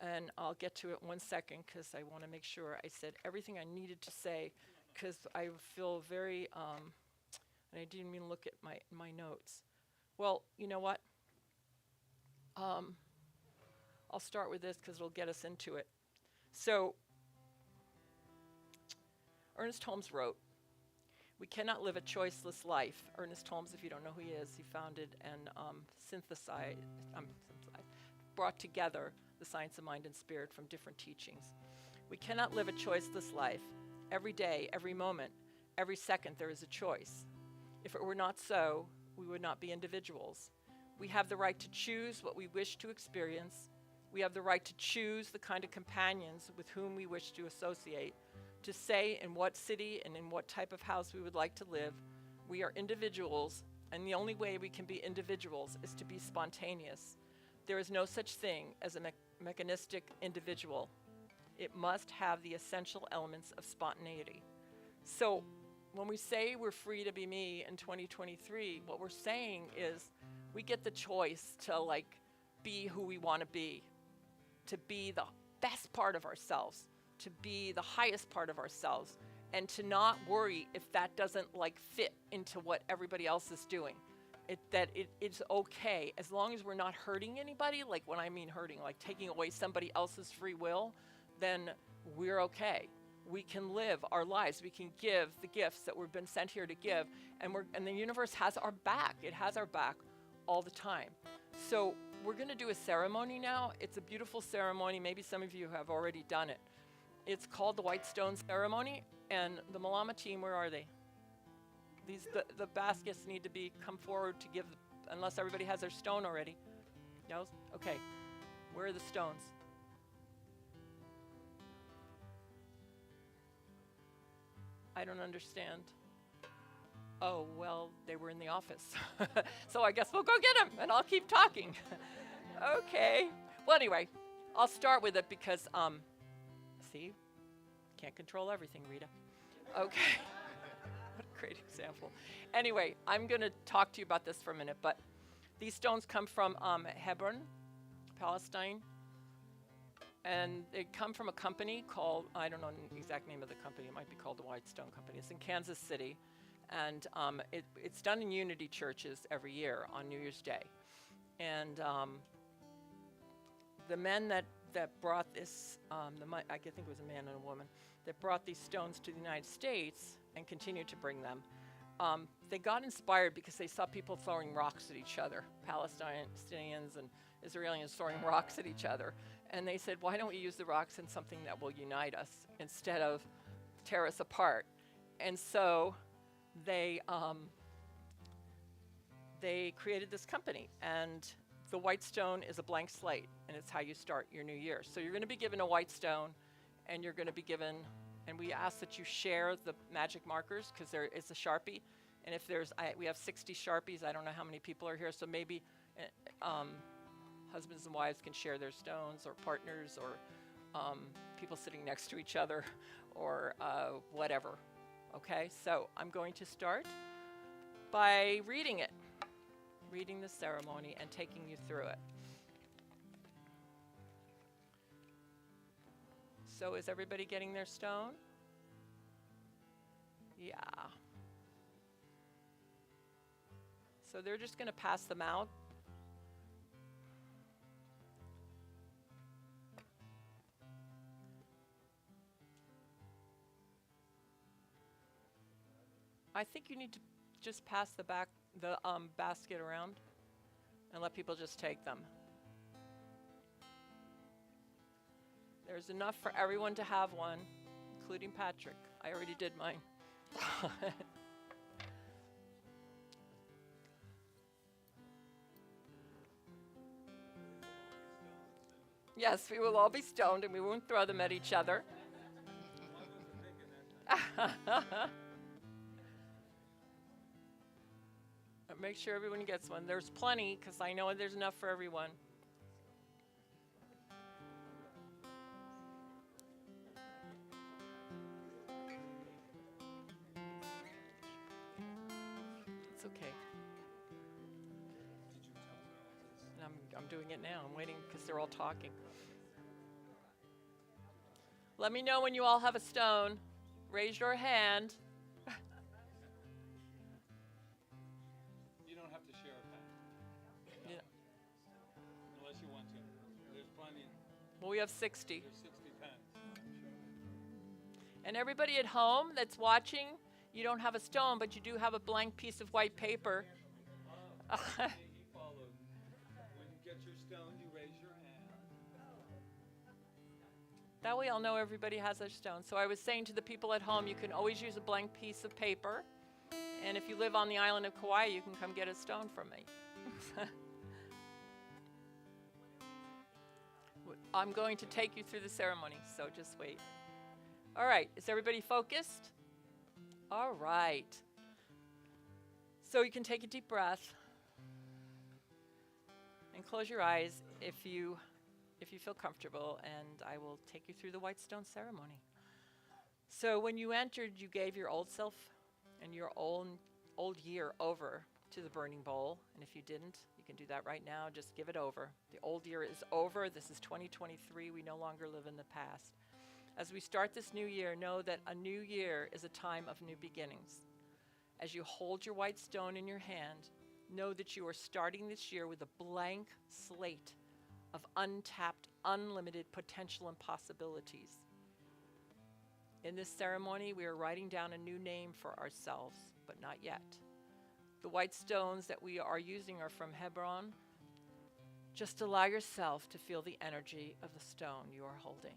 Speaker 2: and I'll get to it in 1 second because I want to make sure I said everything I needed to say, because I feel very, and I didn't even look at my notes. Well, you know what? I'll start with this because it'll get us into it. So, Ernest Holmes wrote, "We cannot live a choiceless life." Ernest Holmes, if you don't know who he is, he founded and brought together the science of mind and spirit from different teachings. We cannot live a choiceless life. Every day, every moment, every second, there is a choice. If it were not so, we would not be individuals. We have the right to choose what we wish to experience. We have the right to choose the kind of companions with whom we wish to associate, to say in what city and in what type of house we would like to live. We are individuals, and the only way we can be individuals is to be spontaneous. There is no such thing as a mechanistic individual. It must have the essential elements of spontaneity. So when we say we're free to be me in 2023, what we're saying is we get the choice to be who we want to be the best part of ourselves, to be the highest part of ourselves, and to not worry if that doesn't fit into what everybody else is doing. It's okay as long as we're not hurting anybody. When I mean hurting, taking away somebody else's free will, then we're okay. We can live our lives. We can give the gifts that we've been sent here to give, and the universe has our back. It has our back all the time. So we're going to do a ceremony now. It's a beautiful ceremony. Maybe some of you have already done it. It's called the White Stone Ceremony. And the Malama team, where are they? The baskets need to come forward to give, unless everybody has their stone already. No? Okay. Where are the stones? I don't understand. Oh, well, they were in the office. So I guess we'll go get them, and I'll keep talking. Okay. Well, anyway, I'll start with it because, see, can't control everything, Rita. Okay. What a great example. Anyway, I'm going to talk to you about this for a minute, but these stones come from Hebron, Palestine, and they come from a company called, I don't know the exact name of the company, it might be called the White Stone Company. It's in Kansas City. And it's done in Unity churches every year on New Year's Day. And the men that brought this, I think it was a man and a woman, that brought these stones to the United States and continue to bring them, they got inspired because they saw people throwing rocks at each other, Palestinians and Israelis throwing rocks at each other. And they said, why don't we use the rocks in something that will unite us instead of tear us apart? And so they created this company, and the white stone is a blank slate, and it's how you start your new year. So you're going to be given a white stone, and you're going to be given, and we ask that you share the magic markers because there is a Sharpie, and if we have 60 Sharpies, I don't know how many people are here, so maybe husbands and wives can share their stones, or partners, or people sitting next to each other, or whatever. Okay, so I'm going to start by reading the ceremony and taking you through it. So is everybody getting their stone? Yeah. So they're just going to pass them out. I think you need to just pass the basket around and let people just take them. There's enough for everyone to have one, including Patrick. I already did mine. Yes, we will all be stoned and we won't throw them at each other. Make sure everyone gets one. There's plenty, because I know there's enough for everyone. It's okay. And I'm doing it now. I'm waiting because they're all talking. Let me know when you all have a stone. Raise your hand. Well, we have 60.
Speaker 3: There's 60 pens.
Speaker 2: And everybody at home that's watching, you don't have a stone, but you do have a blank piece of white paper.
Speaker 3: He followed. When you get your stone, you raise your hand.
Speaker 2: That way I'll know everybody has their stone. So I was saying to the people at home, you can always use a blank piece of paper. And if you live on the island of Kauai, you can come get a stone from me. I'm going to take you through the ceremony, so just wait. All right, is everybody focused? All right. So you can take a deep breath and close your eyes if you feel comfortable, and I will take you through the white stone ceremony. So when you entered, you gave your old self and your old year over to the burning bowl, and if you didn't, you can do that right now. Just give it over. The old year is over. This is 2023. We no longer live in the past. As we start this new year, know that a new year is a time of new beginnings. As you hold your white stone in your hand, know that you are starting this year with a blank slate of untapped, unlimited potential and possibilities. In this ceremony, we are writing down a new name for ourselves, but not yet. The white stones that we are using are from Hebron. Just allow yourself to feel the energy of the stone you are holding.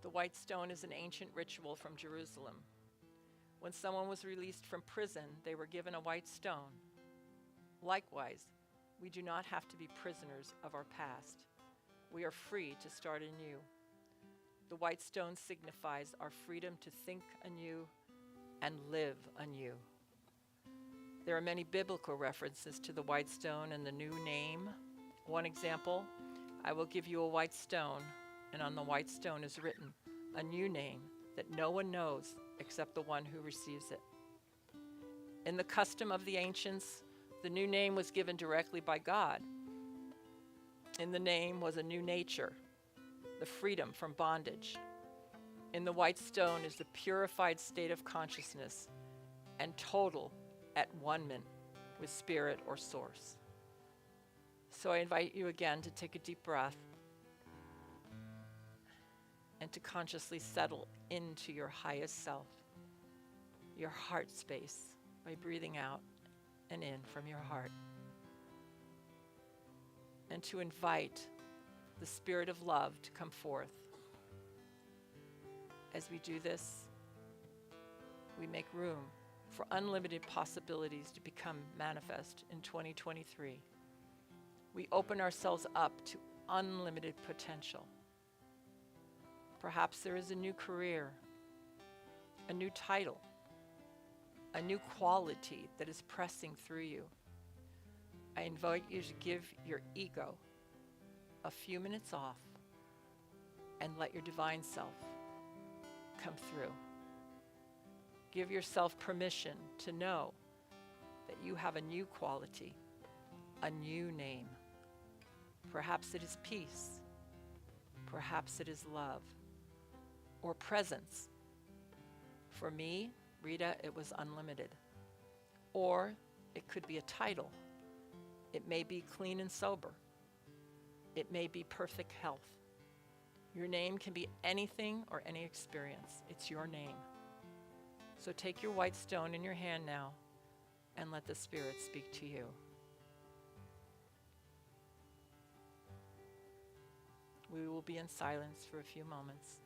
Speaker 2: The white stone is an ancient ritual from Jerusalem. When someone was released from prison, they were given a white stone. Likewise, we do not have to be prisoners of our past. We are free to start anew. The white stone signifies our freedom to think anew and live anew. There are many biblical references to the white stone and the new name. One example, I will give you a white stone, and on the white stone is written a new name that no one knows except the one who receives it. In the custom of the ancients, the new name was given directly by God. In the name was a new nature, the freedom from bondage. In the white stone is the purified state of consciousness and total at one-ment with spirit or source. So I invite you again to take a deep breath and to consciously settle into your highest self, your heart space, by breathing out and in from your heart. And to invite the spirit of love to come forth. As we do this, we make room for unlimited possibilities to become manifest in 2023. We open ourselves up to unlimited potential. Perhaps there is a new career, a new title, a new quality that is pressing through you. I invite you to give your ego a few minutes off and let your divine self come through. Give yourself permission to know that you have a new quality, a new name. Perhaps it is peace, perhaps it is love, or presence. For me, Rita, it was unlimited. Or it could be a title. It may be clean and sober. It may be perfect health. Your name can be anything or any experience. It's your name. So take your white stone in your hand now and let the Spirit speak to you. We will be in silence for a few moments.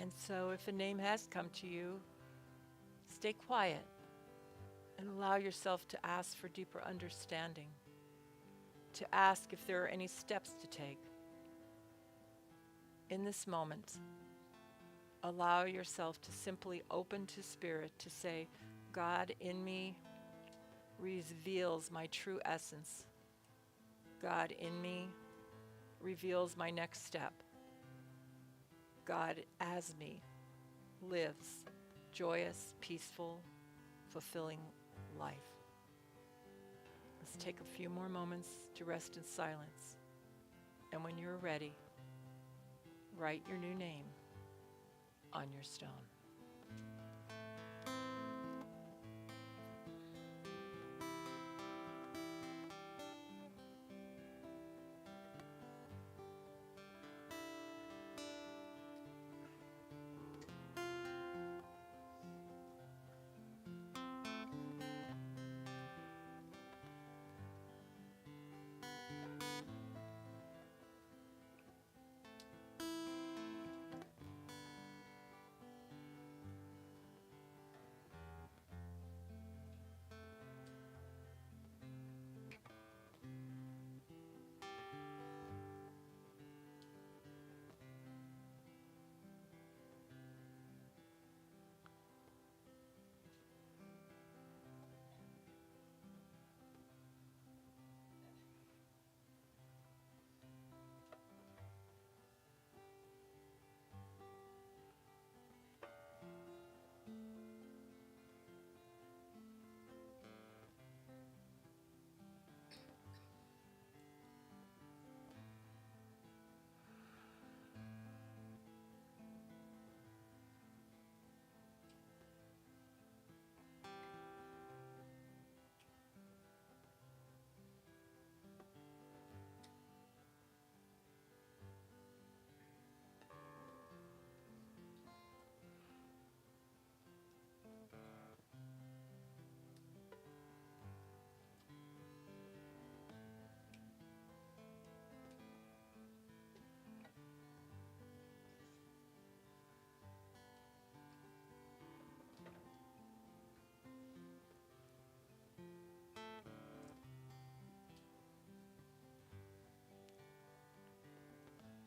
Speaker 2: And so if a name has come to you, stay quiet and allow yourself to ask for deeper understanding, to ask if there are any steps to take. In this moment, allow yourself to simply open to Spirit to say, God in me reveals my true essence. God in me reveals my next step. God as me lives joyous, peaceful, fulfilling life. Let's take a few more moments to rest in silence. And when you're ready, write your new name on your stone.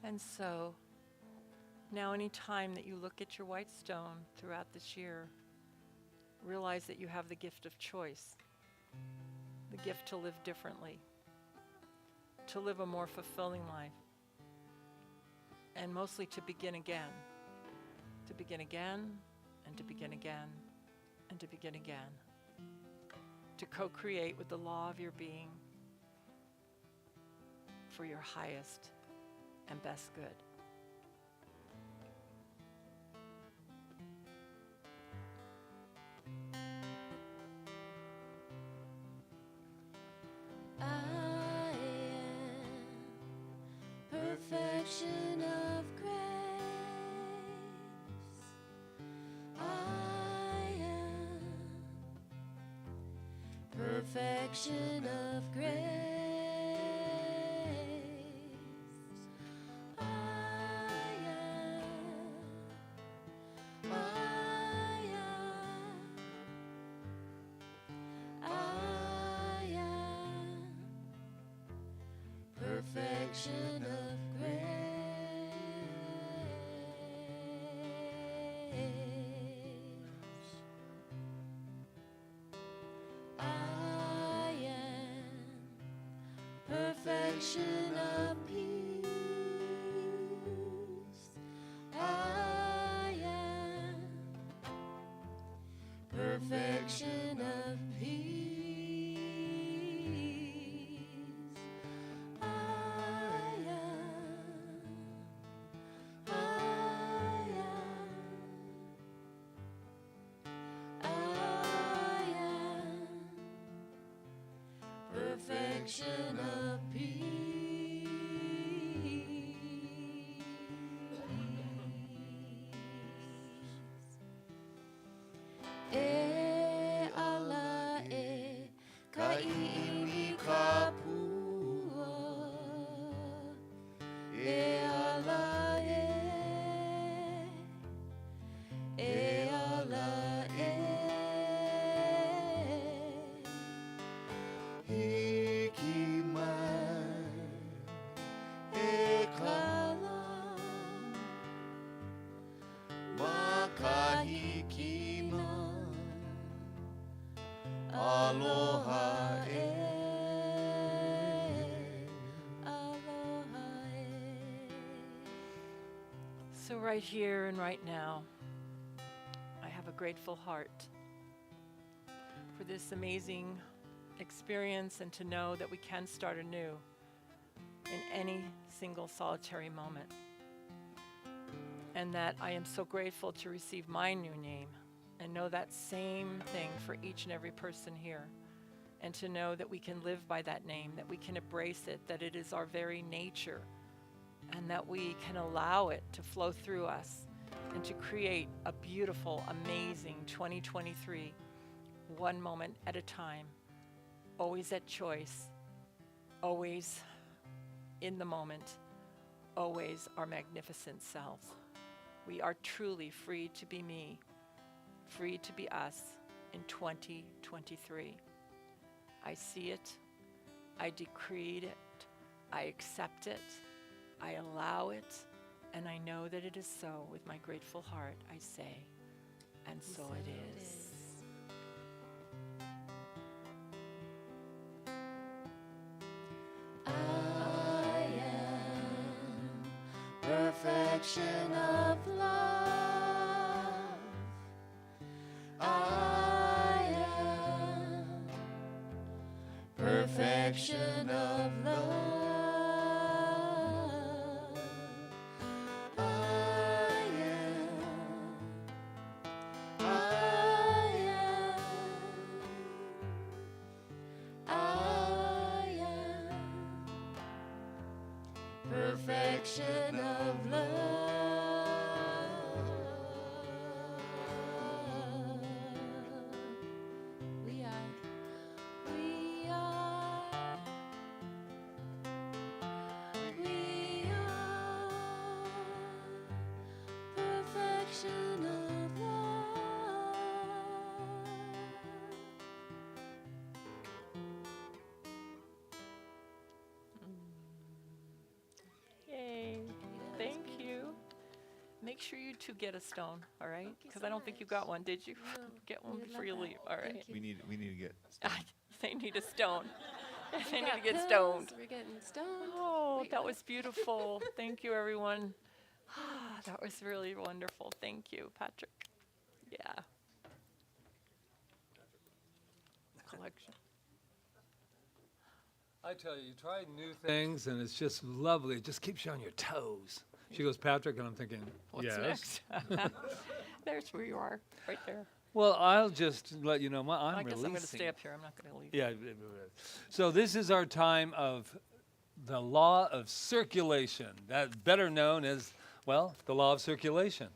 Speaker 2: And so, now any time that you look at your white stone throughout this year, realize that you have the gift of choice, the gift to live differently, to live a more fulfilling life, and mostly to begin again, and to begin again, and to begin again, to co-create with the law of your being for your highest and best good.
Speaker 5: I am perfection of grace. I am perfection of grace. Perfection of grace. I am perfection of peace. I am perfection of peace. Perfection of peace. E ala e ka'iimi kapua. E ala e
Speaker 2: So right here and right now, I have a grateful heart for this amazing experience and to know that we can start anew in any single solitary moment. And that I am so grateful to receive my new name and know that same thing for each and every person here. And to know that we can live by that name, that we can embrace it, that it is our very nature, and that we can allow it to flow through us and to create a beautiful, amazing 2023, one moment at a time, always at choice, always in the moment, always our magnificent selves. We are truly free to be me, free to be us in 2023. I see it, I decreed it, I accept it, I allow it, and I know that it is so. With my grateful heart, I say, and so it is.
Speaker 5: I am perfection of love. I am perfection of love. Perfection of love. We are perfection of love.
Speaker 2: Yay, thank you. Make sure you two get a stone, all right?
Speaker 5: Thank you
Speaker 2: Because
Speaker 5: so
Speaker 2: I don't think you
Speaker 5: much.
Speaker 2: got one, did you?
Speaker 5: No,
Speaker 2: Get one
Speaker 5: we would
Speaker 2: before
Speaker 5: love
Speaker 2: you
Speaker 5: that.
Speaker 2: leave, all right?
Speaker 5: Thank you.
Speaker 1: We need to get.
Speaker 2: They need a stone.
Speaker 5: We
Speaker 2: They need
Speaker 5: got
Speaker 2: to get
Speaker 5: pills,
Speaker 2: stoned.
Speaker 5: We're getting stoned.
Speaker 2: Oh,
Speaker 5: We-
Speaker 2: that was beautiful. Thank you, everyone. That was really wonderful. Thank you, Patrick. Yeah. Collection.
Speaker 3: I tell you, you try new things and it's just lovely. It just keeps you on your toes. She goes, Patrick, and I'm thinking,
Speaker 2: What's
Speaker 3: yes.
Speaker 2: next? There's where you are, right there.
Speaker 3: Well, I'll just let you know, I'm
Speaker 2: I guess
Speaker 3: releasing.
Speaker 2: I'm going to stay up here. I'm not going to leave.
Speaker 3: Yeah. So this is our time of the law of circulation, that better known as, well, the law of circulation.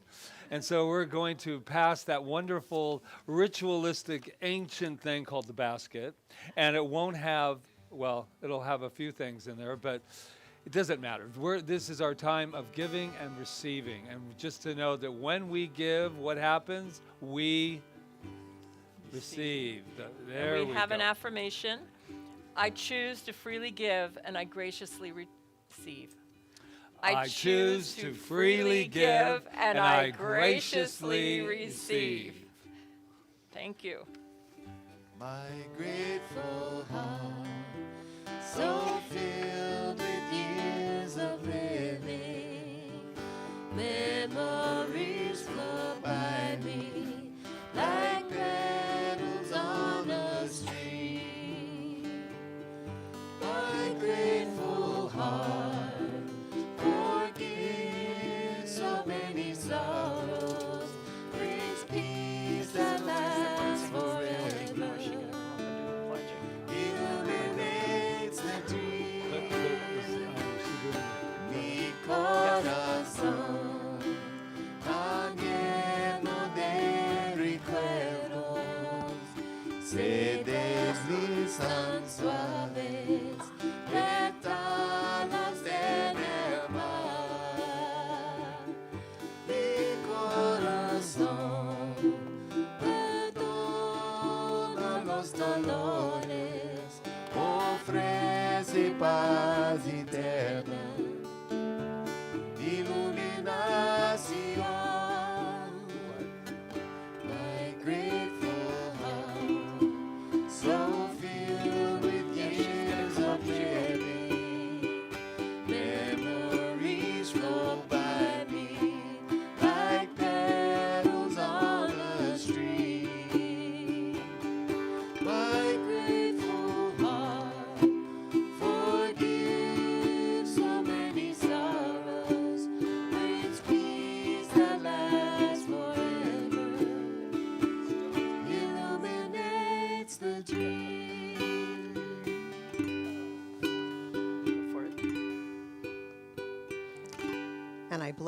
Speaker 3: And so we're going to pass that wonderful ritualistic ancient thing called the basket, and it won't have, well, it'll have a few things in there, but it doesn't matter. This is our time of giving and receiving, and just to know that when we give, what happens? We receive. There
Speaker 2: And we have
Speaker 3: go.
Speaker 2: an affirmation. I choose to freely give and I graciously receive.
Speaker 3: I choose to freely give
Speaker 2: and I graciously receive. Thank you.
Speaker 1: My grateful heart,
Speaker 5: So filled with years of living, memories flow by me like petals on a stream. My grateful heart forgives so many sorrows, brings peace that lasts forever. Illuminates the dream. Mi corazón está lleno de recuerdos, se deslizan suaves pétalos en el mar. Mi corazón perdona los dolores, ofrece paz eterna, iluminación. My grateful heart, so filled with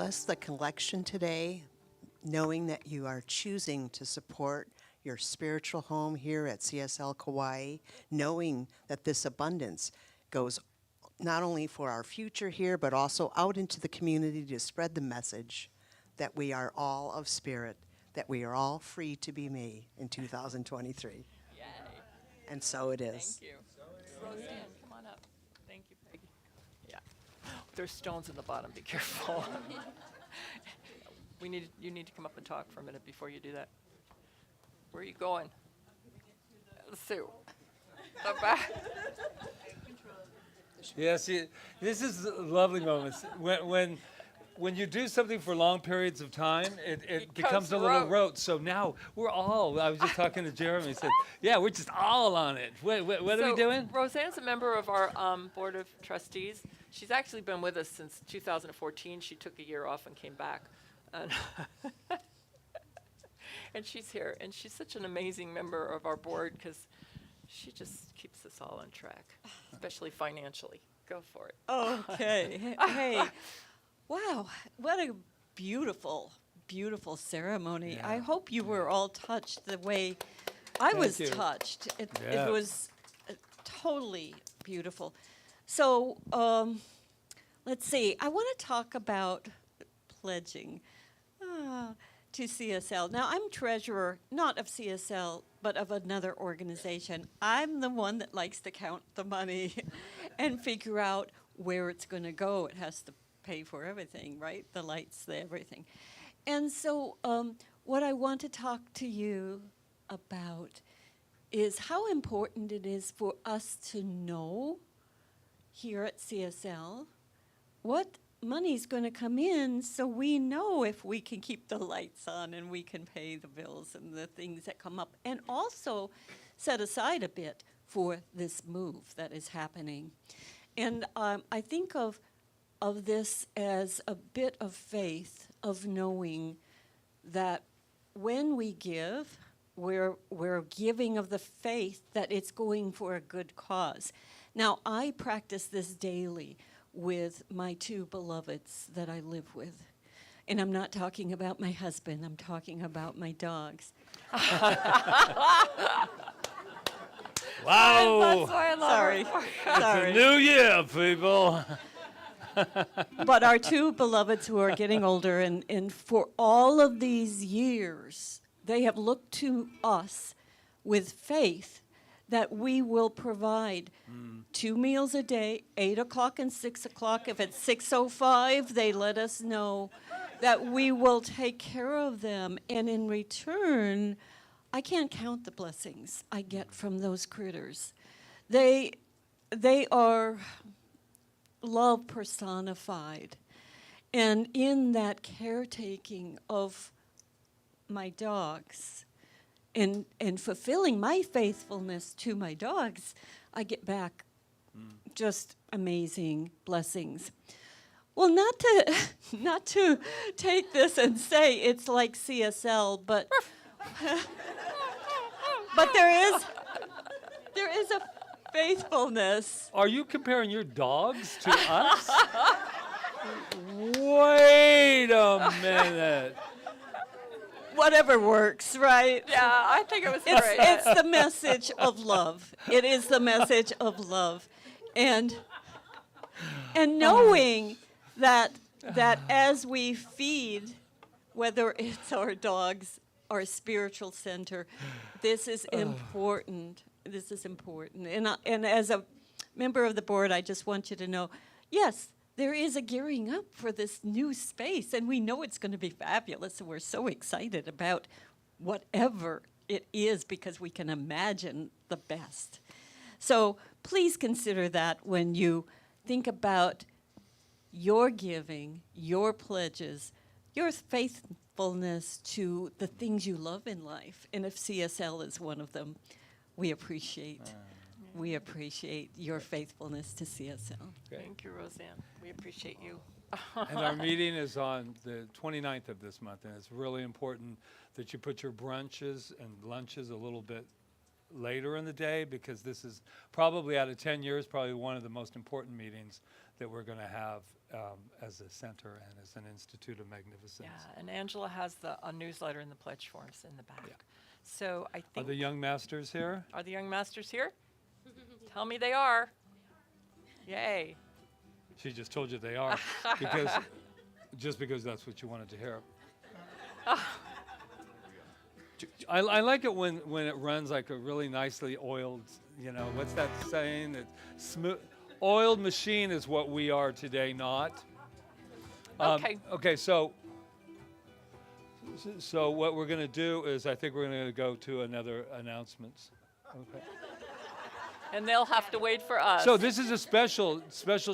Speaker 4: bless the collection today, knowing that you are choosing to support your spiritual home here at CSL Kauai, knowing that this abundance goes not only for our future here, but also out into the community to spread the message that we are all of spirit, that we are all free to be me in 2023.
Speaker 2: Yay.
Speaker 4: And so it is.
Speaker 2: Thank you. Roseanne, come on up. Thank you, Peggy. Yeah. There's stones in the bottom. Be careful. You need to come up and talk for a minute before you do that. Where are you going? Sue. The back.
Speaker 3: Yeah, see, this is lovely moments. When you do something for long periods of time, it becomes a little rote. So now we're all, I was just talking to Jeremy, he said, yeah, we're just all on it. What are we doing?
Speaker 2: Roseanne's a member of our board of trustees. She's actually been with us since 2014. She took a year off and came back. And, and she's here. And she's such an amazing member of our board because she just keeps us all on track, especially financially. Go for it.
Speaker 6: Okay. Hey, wow, what a beautiful, beautiful ceremony.
Speaker 3: Yeah.
Speaker 6: I hope you were all touched the way I was
Speaker 3: you.
Speaker 6: touched.
Speaker 3: Yeah.
Speaker 6: It was totally beautiful. So let's see. I want to talk about pledging to CSL. Now, I'm treasurer, not of CSL, but of another organization. I'm the one that likes to count the money and figure out where it's going to go. It has to pay for everything, right? The lights, everything. And so what I want to talk to you about is how important it is for us to know here at CSL what money's going to come in so we know if we can keep the lights on and we can pay the bills and the things that come up, and also set aside a bit for this move that is happening. And I think of this as a bit of faith, of knowing that when we give, we're giving of the faith that it's going for a good cause. Now, I practice this daily with my two beloveds that I live with. And I'm not talking about my husband, I'm talking about my dogs.
Speaker 3: Wow.
Speaker 2: That's why I love
Speaker 6: Sorry.
Speaker 2: her.
Speaker 6: Sorry.
Speaker 3: New year, people.
Speaker 6: But our two beloveds who are getting older, and for all of these years, they have looked to us with faith that we will provide 2 meals a day, 8 o'clock and 6 o'clock. If it's 6:05, they let us know that we will take care of them. And in return, I can't count the blessings I get from those critters. They are love personified. And in that caretaking of my dogs and fulfilling my faithfulness to my dogs, I get back just amazing blessings. Well, not to take this and say it's like CSL, but but there is a faithfulness.
Speaker 3: Are you comparing your dogs to us? Wait a minute.
Speaker 6: Whatever works, right?
Speaker 2: Yeah, I think it was great.
Speaker 6: It's the message of love. It is the message of love. And knowing that as we feed, whether it's our dogs, our spiritual center, this is important. This is important. And as a member of the board, I just want you to know, yes, there is a gearing up for this new space, and we know it's going to be fabulous, and we're so excited about whatever it is because we can imagine the best. So please consider that when you think about your giving, your pledges, your faithfulness to the things you love in life. And if CSL is one of them, we appreciate your faithfulness to CSL.
Speaker 2: Thank you, Roseanne. We appreciate you.
Speaker 3: And our meeting is on the 29th of this month, and it's really important that you put your brunches and lunches a little bit later in the day, because this is probably out of 10 years, probably one of the most important meetings that we're going to have as a center and as an Institute of Magnificence.
Speaker 2: Yeah, and Angela has a newsletter in the pledge forms in the back.
Speaker 3: Yeah.
Speaker 2: So I
Speaker 3: Are
Speaker 2: think,
Speaker 3: the young masters here?
Speaker 2: are the young masters here? Tell me they are. Yay.
Speaker 3: She just told you they are, because that's what you wanted to hear. I like it when it runs like a really nicely oiled, what's that saying? That oiled machine is what we are today, not.
Speaker 2: Okay.
Speaker 3: Okay, so what we're going to do is I think we're going to go to another announcements. Okay.
Speaker 2: And they'll have to wait for us.
Speaker 3: So this is a special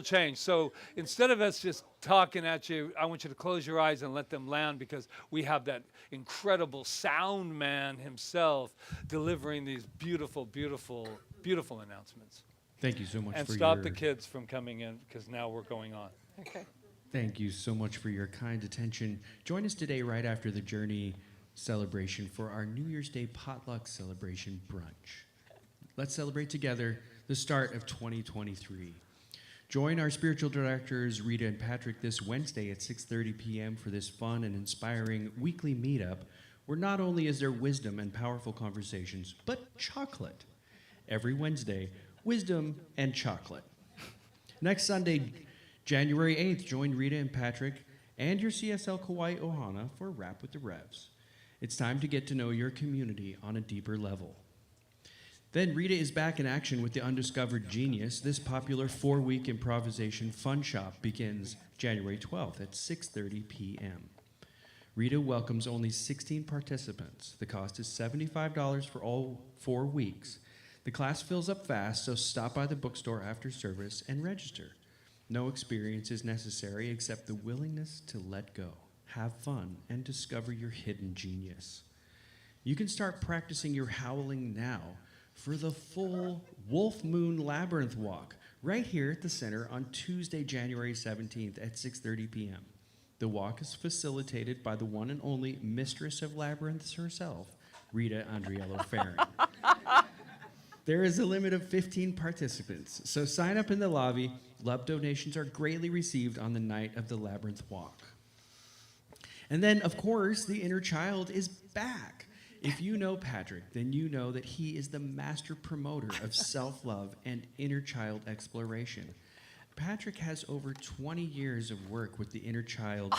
Speaker 3: change. So instead of us just talking at you, I want you to close your eyes and let them land, because we have that incredible sound man himself delivering these beautiful, beautiful, beautiful announcements.
Speaker 7: Thank you so much
Speaker 3: And
Speaker 7: for
Speaker 3: stop
Speaker 7: your,
Speaker 3: the kids from coming in, because now we're going on.
Speaker 2: Okay.
Speaker 7: Thank you so much for your kind attention. Join us today right after the Journey celebration for our New Year's Day potluck celebration brunch. Let's celebrate together the start of 2023. Join our spiritual directors, Rita and Patrick, this Wednesday at 6:30 p.m. for this fun and inspiring weekly meetup where not only is there wisdom and powerful conversations, but chocolate. Every Wednesday, wisdom and chocolate. Next Sunday, January 8th, join Rita and Patrick and your CSL Kauai Ohana for Rap with the Revs. It's time to get to know your community on a deeper level. Then Rita is back in action with the Undiscovered Genius. This popular 4-week improvisation fun shop begins January 12th at 6:30 p.m. Rita welcomes only 16 participants. The cost is $75 for all 4 weeks. The class fills up fast, so stop by the bookstore after service and register. No experience is necessary except the willingness to let go, have fun, and discover your hidden genius. You can start practicing your howling now for the full Wolf Moon Labyrinth Walk right here at the center on Tuesday, January 17th at 6:30 p.m. The walk is facilitated by the one and only mistress of labyrinths herself, Rita Andriello Feren. There is a limit of 15 participants, so sign up in the lobby. Love donations are greatly received on the night of the Labyrinth Walk. And then, of course, the inner child is back. If you know Patrick, then you know that he is the master promoter of self-love and inner child exploration. Patrick has over 20 years of work with the inner child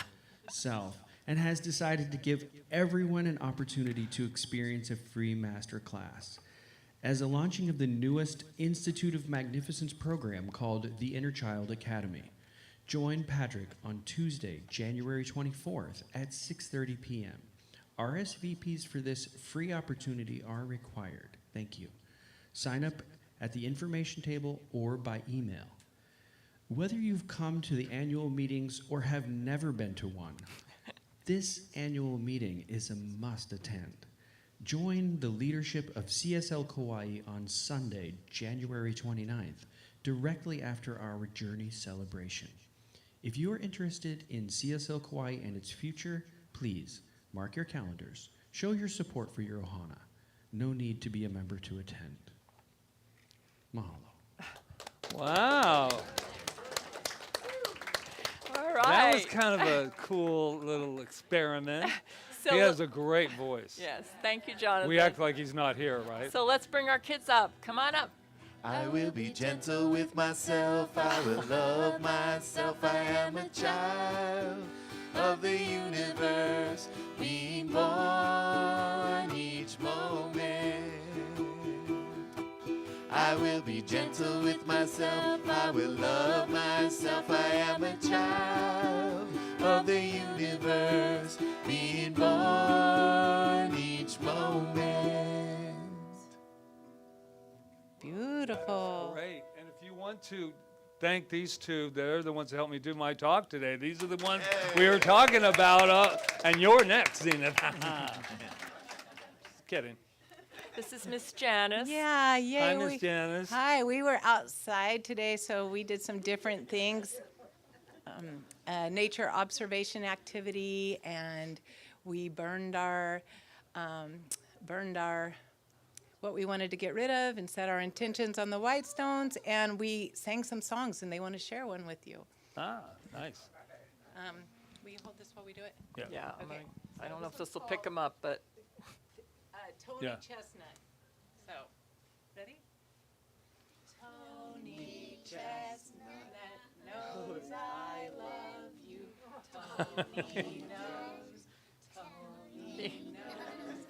Speaker 7: self and has decided to give everyone an opportunity to experience a free master class. As a launching of the newest Institute of Magnificence program called the Inner Child Academy. Join Patrick on Tuesday, January 24th at 6:30 p.m. RSVPs for this free opportunity are required. Thank you. Sign up at the information table or by email. Whether you've come to the annual meetings or have never been to one, this annual meeting is a must attend. Join the leadership of CSL Kauai on Sunday, January 29th, directly after our Journey celebration. If you are interested in CSL Kauai and its future, please mark your calendars. Show your support for your ohana. No need to be a member to attend. Mahalo.
Speaker 3: Wow.
Speaker 2: All right.
Speaker 3: That was kind of a cool little experiment.
Speaker 2: So
Speaker 3: He has a great voice.
Speaker 2: yes, thank you, Jonathan.
Speaker 3: We act like he's not here, right?
Speaker 2: So let's bring our kids up. Come on up.
Speaker 1: I will be gentle with myself, I will love myself, I am a child of the universe, being born each moment. I will be gentle with myself, I will love myself, I am a child of the universe, being born each moment.
Speaker 8: Beautiful.
Speaker 3: Great. And if you want to thank these two, they're the ones that helped me do my talk today. These are the ones we were talking about. And you're next, Zenith. Just kidding.
Speaker 2: This is Miss Janice.
Speaker 8: Yeah, yay.
Speaker 3: Hi, Miss Janice.
Speaker 8: Hi, we were outside today, so we did some different things. Nature observation activity, and we burned our what we wanted to get rid of and set our intentions on the white stones, and we sang some songs, and they want to share one with you.
Speaker 3: Ah, Nice.
Speaker 8: Will you hold this while we do it?
Speaker 2: Yeah,
Speaker 8: Okay.
Speaker 2: I don't know if
Speaker 8: This one's
Speaker 2: this will pick him up, but
Speaker 8: Tony
Speaker 3: Yeah.
Speaker 8: Chestnut. So, ready? Tony Chestnut knows I love you. Tony knows. Tony knows.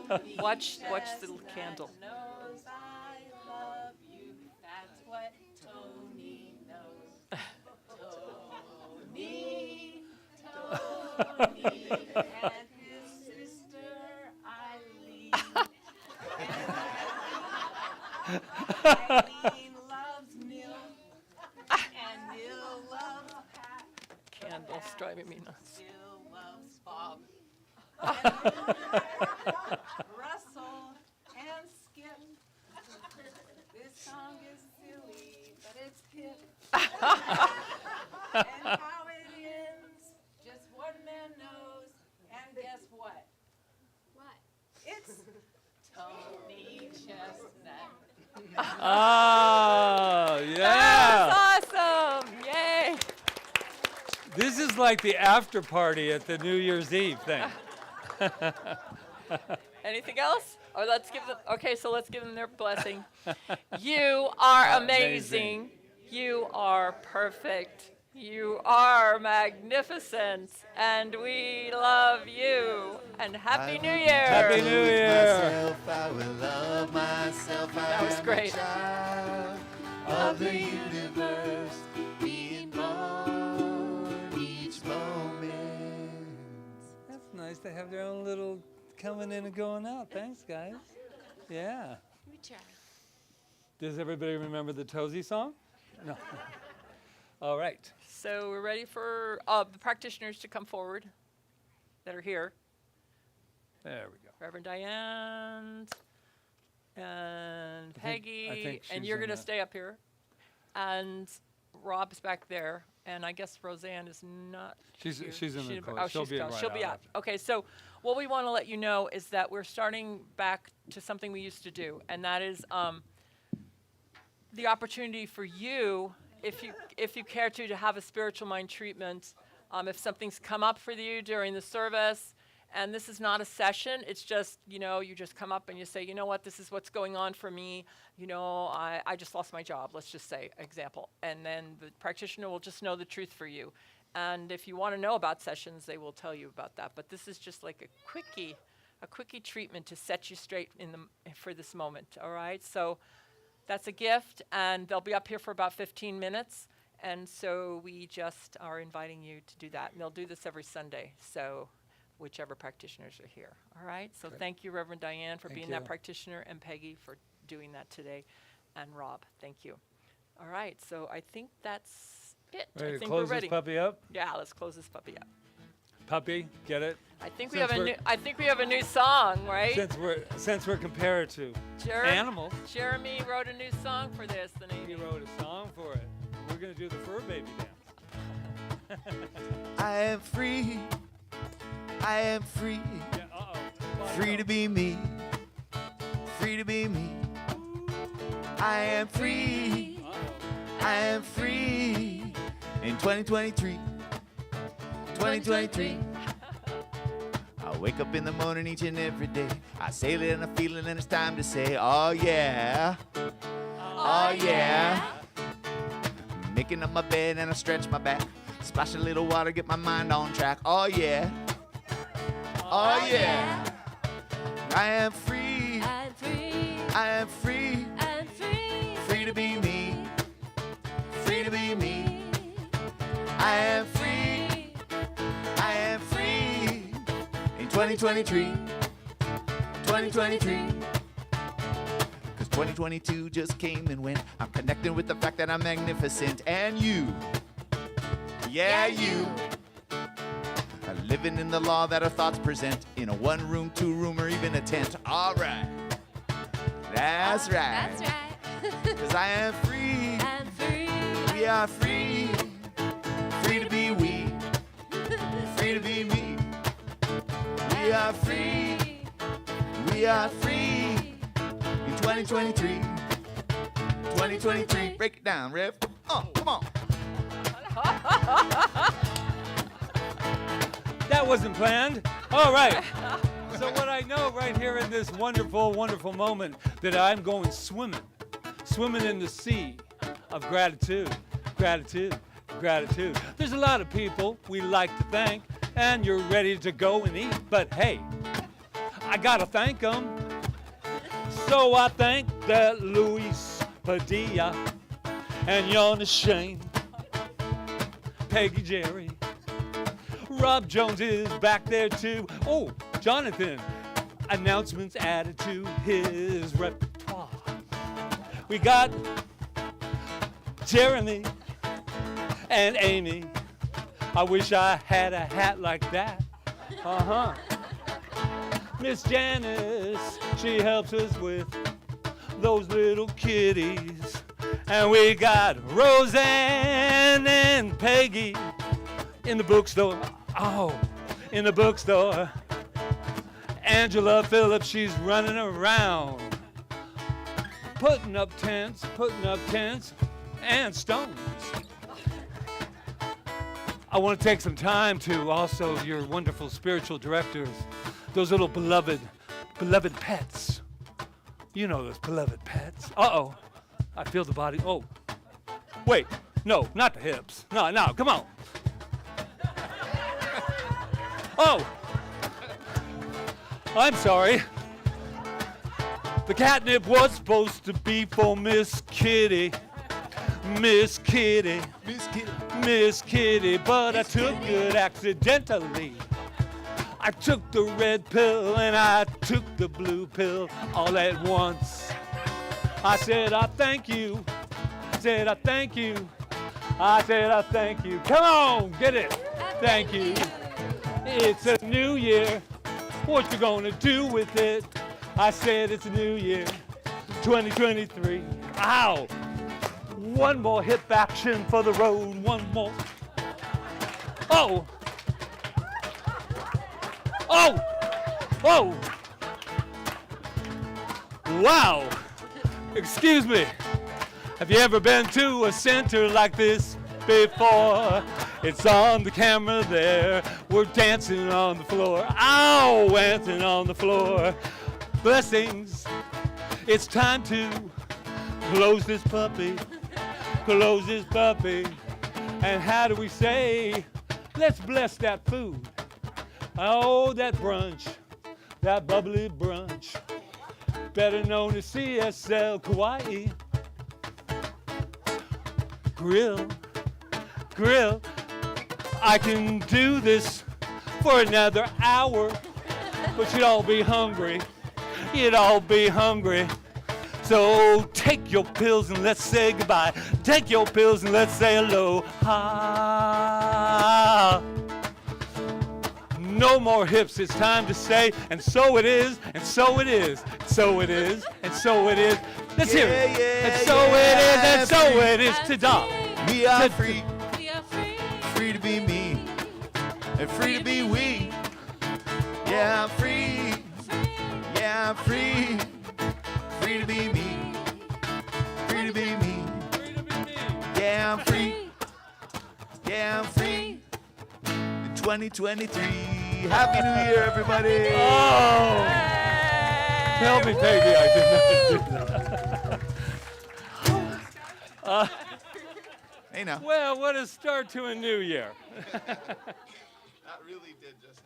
Speaker 8: Tony
Speaker 2: watch the little candle.
Speaker 8: knows I love you. That's what Tony knows. Tony and his sister Eileen. Eileen loves Neil, and Neil loves Pat.
Speaker 2: Candle's driving me nuts.
Speaker 8: Neil loves Bob. Russell and Skip. This song is silly, but it's hip. And how it ends, just one man knows. And guess what?
Speaker 5: What?
Speaker 8: It's Tony Chestnut.
Speaker 3: Oh, yeah.
Speaker 2: That's awesome! Yay!
Speaker 3: This is like the after party at the New Year's Eve thing.
Speaker 2: Anything else? Or let's give them. Okay, so let's give them their blessing. You are amazing. You are perfect. You are magnificent, and we love you. And Happy New Year!
Speaker 3: Happy New Year!
Speaker 1: Myself, I will love myself.
Speaker 2: That was great.
Speaker 1: Of the universe, being born each moment.
Speaker 3: That's nice to have their own little coming in and going out. Thanks, guys. Yeah.
Speaker 5: We try.
Speaker 3: Does everybody remember the Tozy song? No. All right.
Speaker 2: So we're ready for the practitioners to come forward that are here.
Speaker 3: There we go.
Speaker 2: Reverend Diane and
Speaker 3: I
Speaker 2: Peggy,
Speaker 3: think
Speaker 2: and
Speaker 3: she's
Speaker 2: you're
Speaker 3: in
Speaker 2: going to
Speaker 3: that.
Speaker 2: stay up here. And Rob's back there, and I guess Roseanne is not.
Speaker 3: She's
Speaker 2: here.
Speaker 3: in the
Speaker 2: She-
Speaker 3: chorus.
Speaker 2: oh,
Speaker 3: She'll be in
Speaker 2: gone.
Speaker 3: right
Speaker 2: She'll be
Speaker 3: out
Speaker 2: out.
Speaker 3: after.
Speaker 2: Okay, so what we want to let you know is that we're starting back to something we used to do, and that is the opportunity for you, if you care to have a spiritual mind treatment. If something's come up for you during the service, and this is not a session, it's just, you just come up and you say, you know what, this is what's going on for me. I just lost my job, let's just say, example. And then the practitioner will just know the truth for you. And if you want to know about sessions, they will tell you about that. But this is just like a quickie treatment to set you straight for this moment, all right? So that's a gift, and they'll be up here for about 15 minutes. And so we just are inviting you to do that. And they'll do this every Sunday, so whichever practitioners are here. All right? So thank you, Reverend Diane, for
Speaker 3: Thank
Speaker 2: being
Speaker 3: you.
Speaker 2: that practitioner, and Peggy for doing that today, and Rob, thank you. All right, so I think that's it.
Speaker 3: Ready
Speaker 2: I
Speaker 3: to
Speaker 2: think
Speaker 3: close
Speaker 2: we're ready.
Speaker 3: this puppy up?
Speaker 2: Yeah, let's close this puppy up.
Speaker 3: Puppy, get it?
Speaker 2: I think
Speaker 3: Since we're-
Speaker 2: I think we have a new song, right?
Speaker 3: Since we're compared to animals,
Speaker 2: Jeremy wrote a new song for this, and
Speaker 3: he wrote a song for it. We're gonna do the fur baby dance.
Speaker 1: I am free. I am free.
Speaker 3: Yeah. Uh-oh.
Speaker 1: Free to be me. Free to be me. I am free.
Speaker 3: Uh-oh.
Speaker 1: I am free. In 2023. 2023. I wake up in the morning each and every day. I say it and I feel it and it's time to say, oh yeah. Oh yeah. Making up my bed and I stretch my back. Splash a little water, get my mind on track. Oh yeah. Oh yeah. I am free.
Speaker 5: I'm free.
Speaker 1: I am free.
Speaker 5: I'm free.
Speaker 1: Free to be me. Free to be me. I am free. I am free. In 2023. 2023. 'Cause 2022 just came and went. I'm connecting with the fact that I'm magnificent. And you. Yeah, you. Are living in the law that our thoughts present. In a 1 room, 2 room, or even a tent. All right. That's right.
Speaker 5: That's right.
Speaker 1: 'Cause I am free.
Speaker 5: I'm free.
Speaker 1: We are free. Free to be we. Free to be me. We are free. We are free. In 2023. 2023. Break it down, Rev. Come on.
Speaker 3: That wasn't planned. All right. So what I know right here in this wonderful, wonderful moment that I'm going swimming in the sea of gratitude, gratitude, gratitude. There's a lot of people we like to thank, and you're ready to go and eat. But hey, I gotta thank them. So I thank that Luis Padilla and Yana Shane, Peggy Jerry, Rob Jones is back there too. Oh, Jonathan, announcements added to his repertoire. We got Jeremy and Amy. I wish I had a hat like that. Uh-huh. Miss Janice, she helps us with those little kitties. And we got Roseanne and Peggy in the bookstore. Oh, in the bookstore. Angela Phillips, she's running around, putting up tents and stones. I want to take some time to also your wonderful spiritual directors, those little beloved pets. You know those beloved pets. Uh-oh, I feel the body. Oh, wait, no, not the hips. No, come on. Oh, I'm sorry. The catnip was supposed to be for Miss Kitty. Miss Kitty, but I took it accidentally. I took the red pill and I took the blue pill all at once. I said, I thank you. I said, I thank you. I said, I thank you. Come on, get it. Thank you. It's a new year. What you gonna do with it? I said it's a new year, 2023. Ow! One more hip action for the road, one more. Oh! Oh! Oh! Wow! Excuse me. Have you ever been to a center like this before? It's on the camera there. We're dancing on the floor. Ow! Dancing on the floor. Blessings. It's time to close this puppy. Close this puppy. And how do we say? Let's bless that food. Oh, that brunch. That bubbly brunch. Better known as CSL Kauai. Grill. I can do this for another hour, but you'd all be hungry. You'd all be hungry. So take your pills and let's say goodbye. Take your pills and let's say hello. No more hips, it's time to say, and so it is, and so it is, so it is, and so it is. Let's hear it. And so it is, and so it is to die.
Speaker 1: We are free.
Speaker 5: We are free.
Speaker 1: Free to be me. And free to be we. Yeah, I'm free. Yeah, I'm free. Free to be me. Free to be me. Yeah, I'm free. Yeah, I'm free. In 2023. Happy New Year, everybody.
Speaker 3: Oh! Help me, Peggy. I did not do that.
Speaker 1: Hey now.
Speaker 3: Well, what a start to a new year.
Speaker 1: That really did just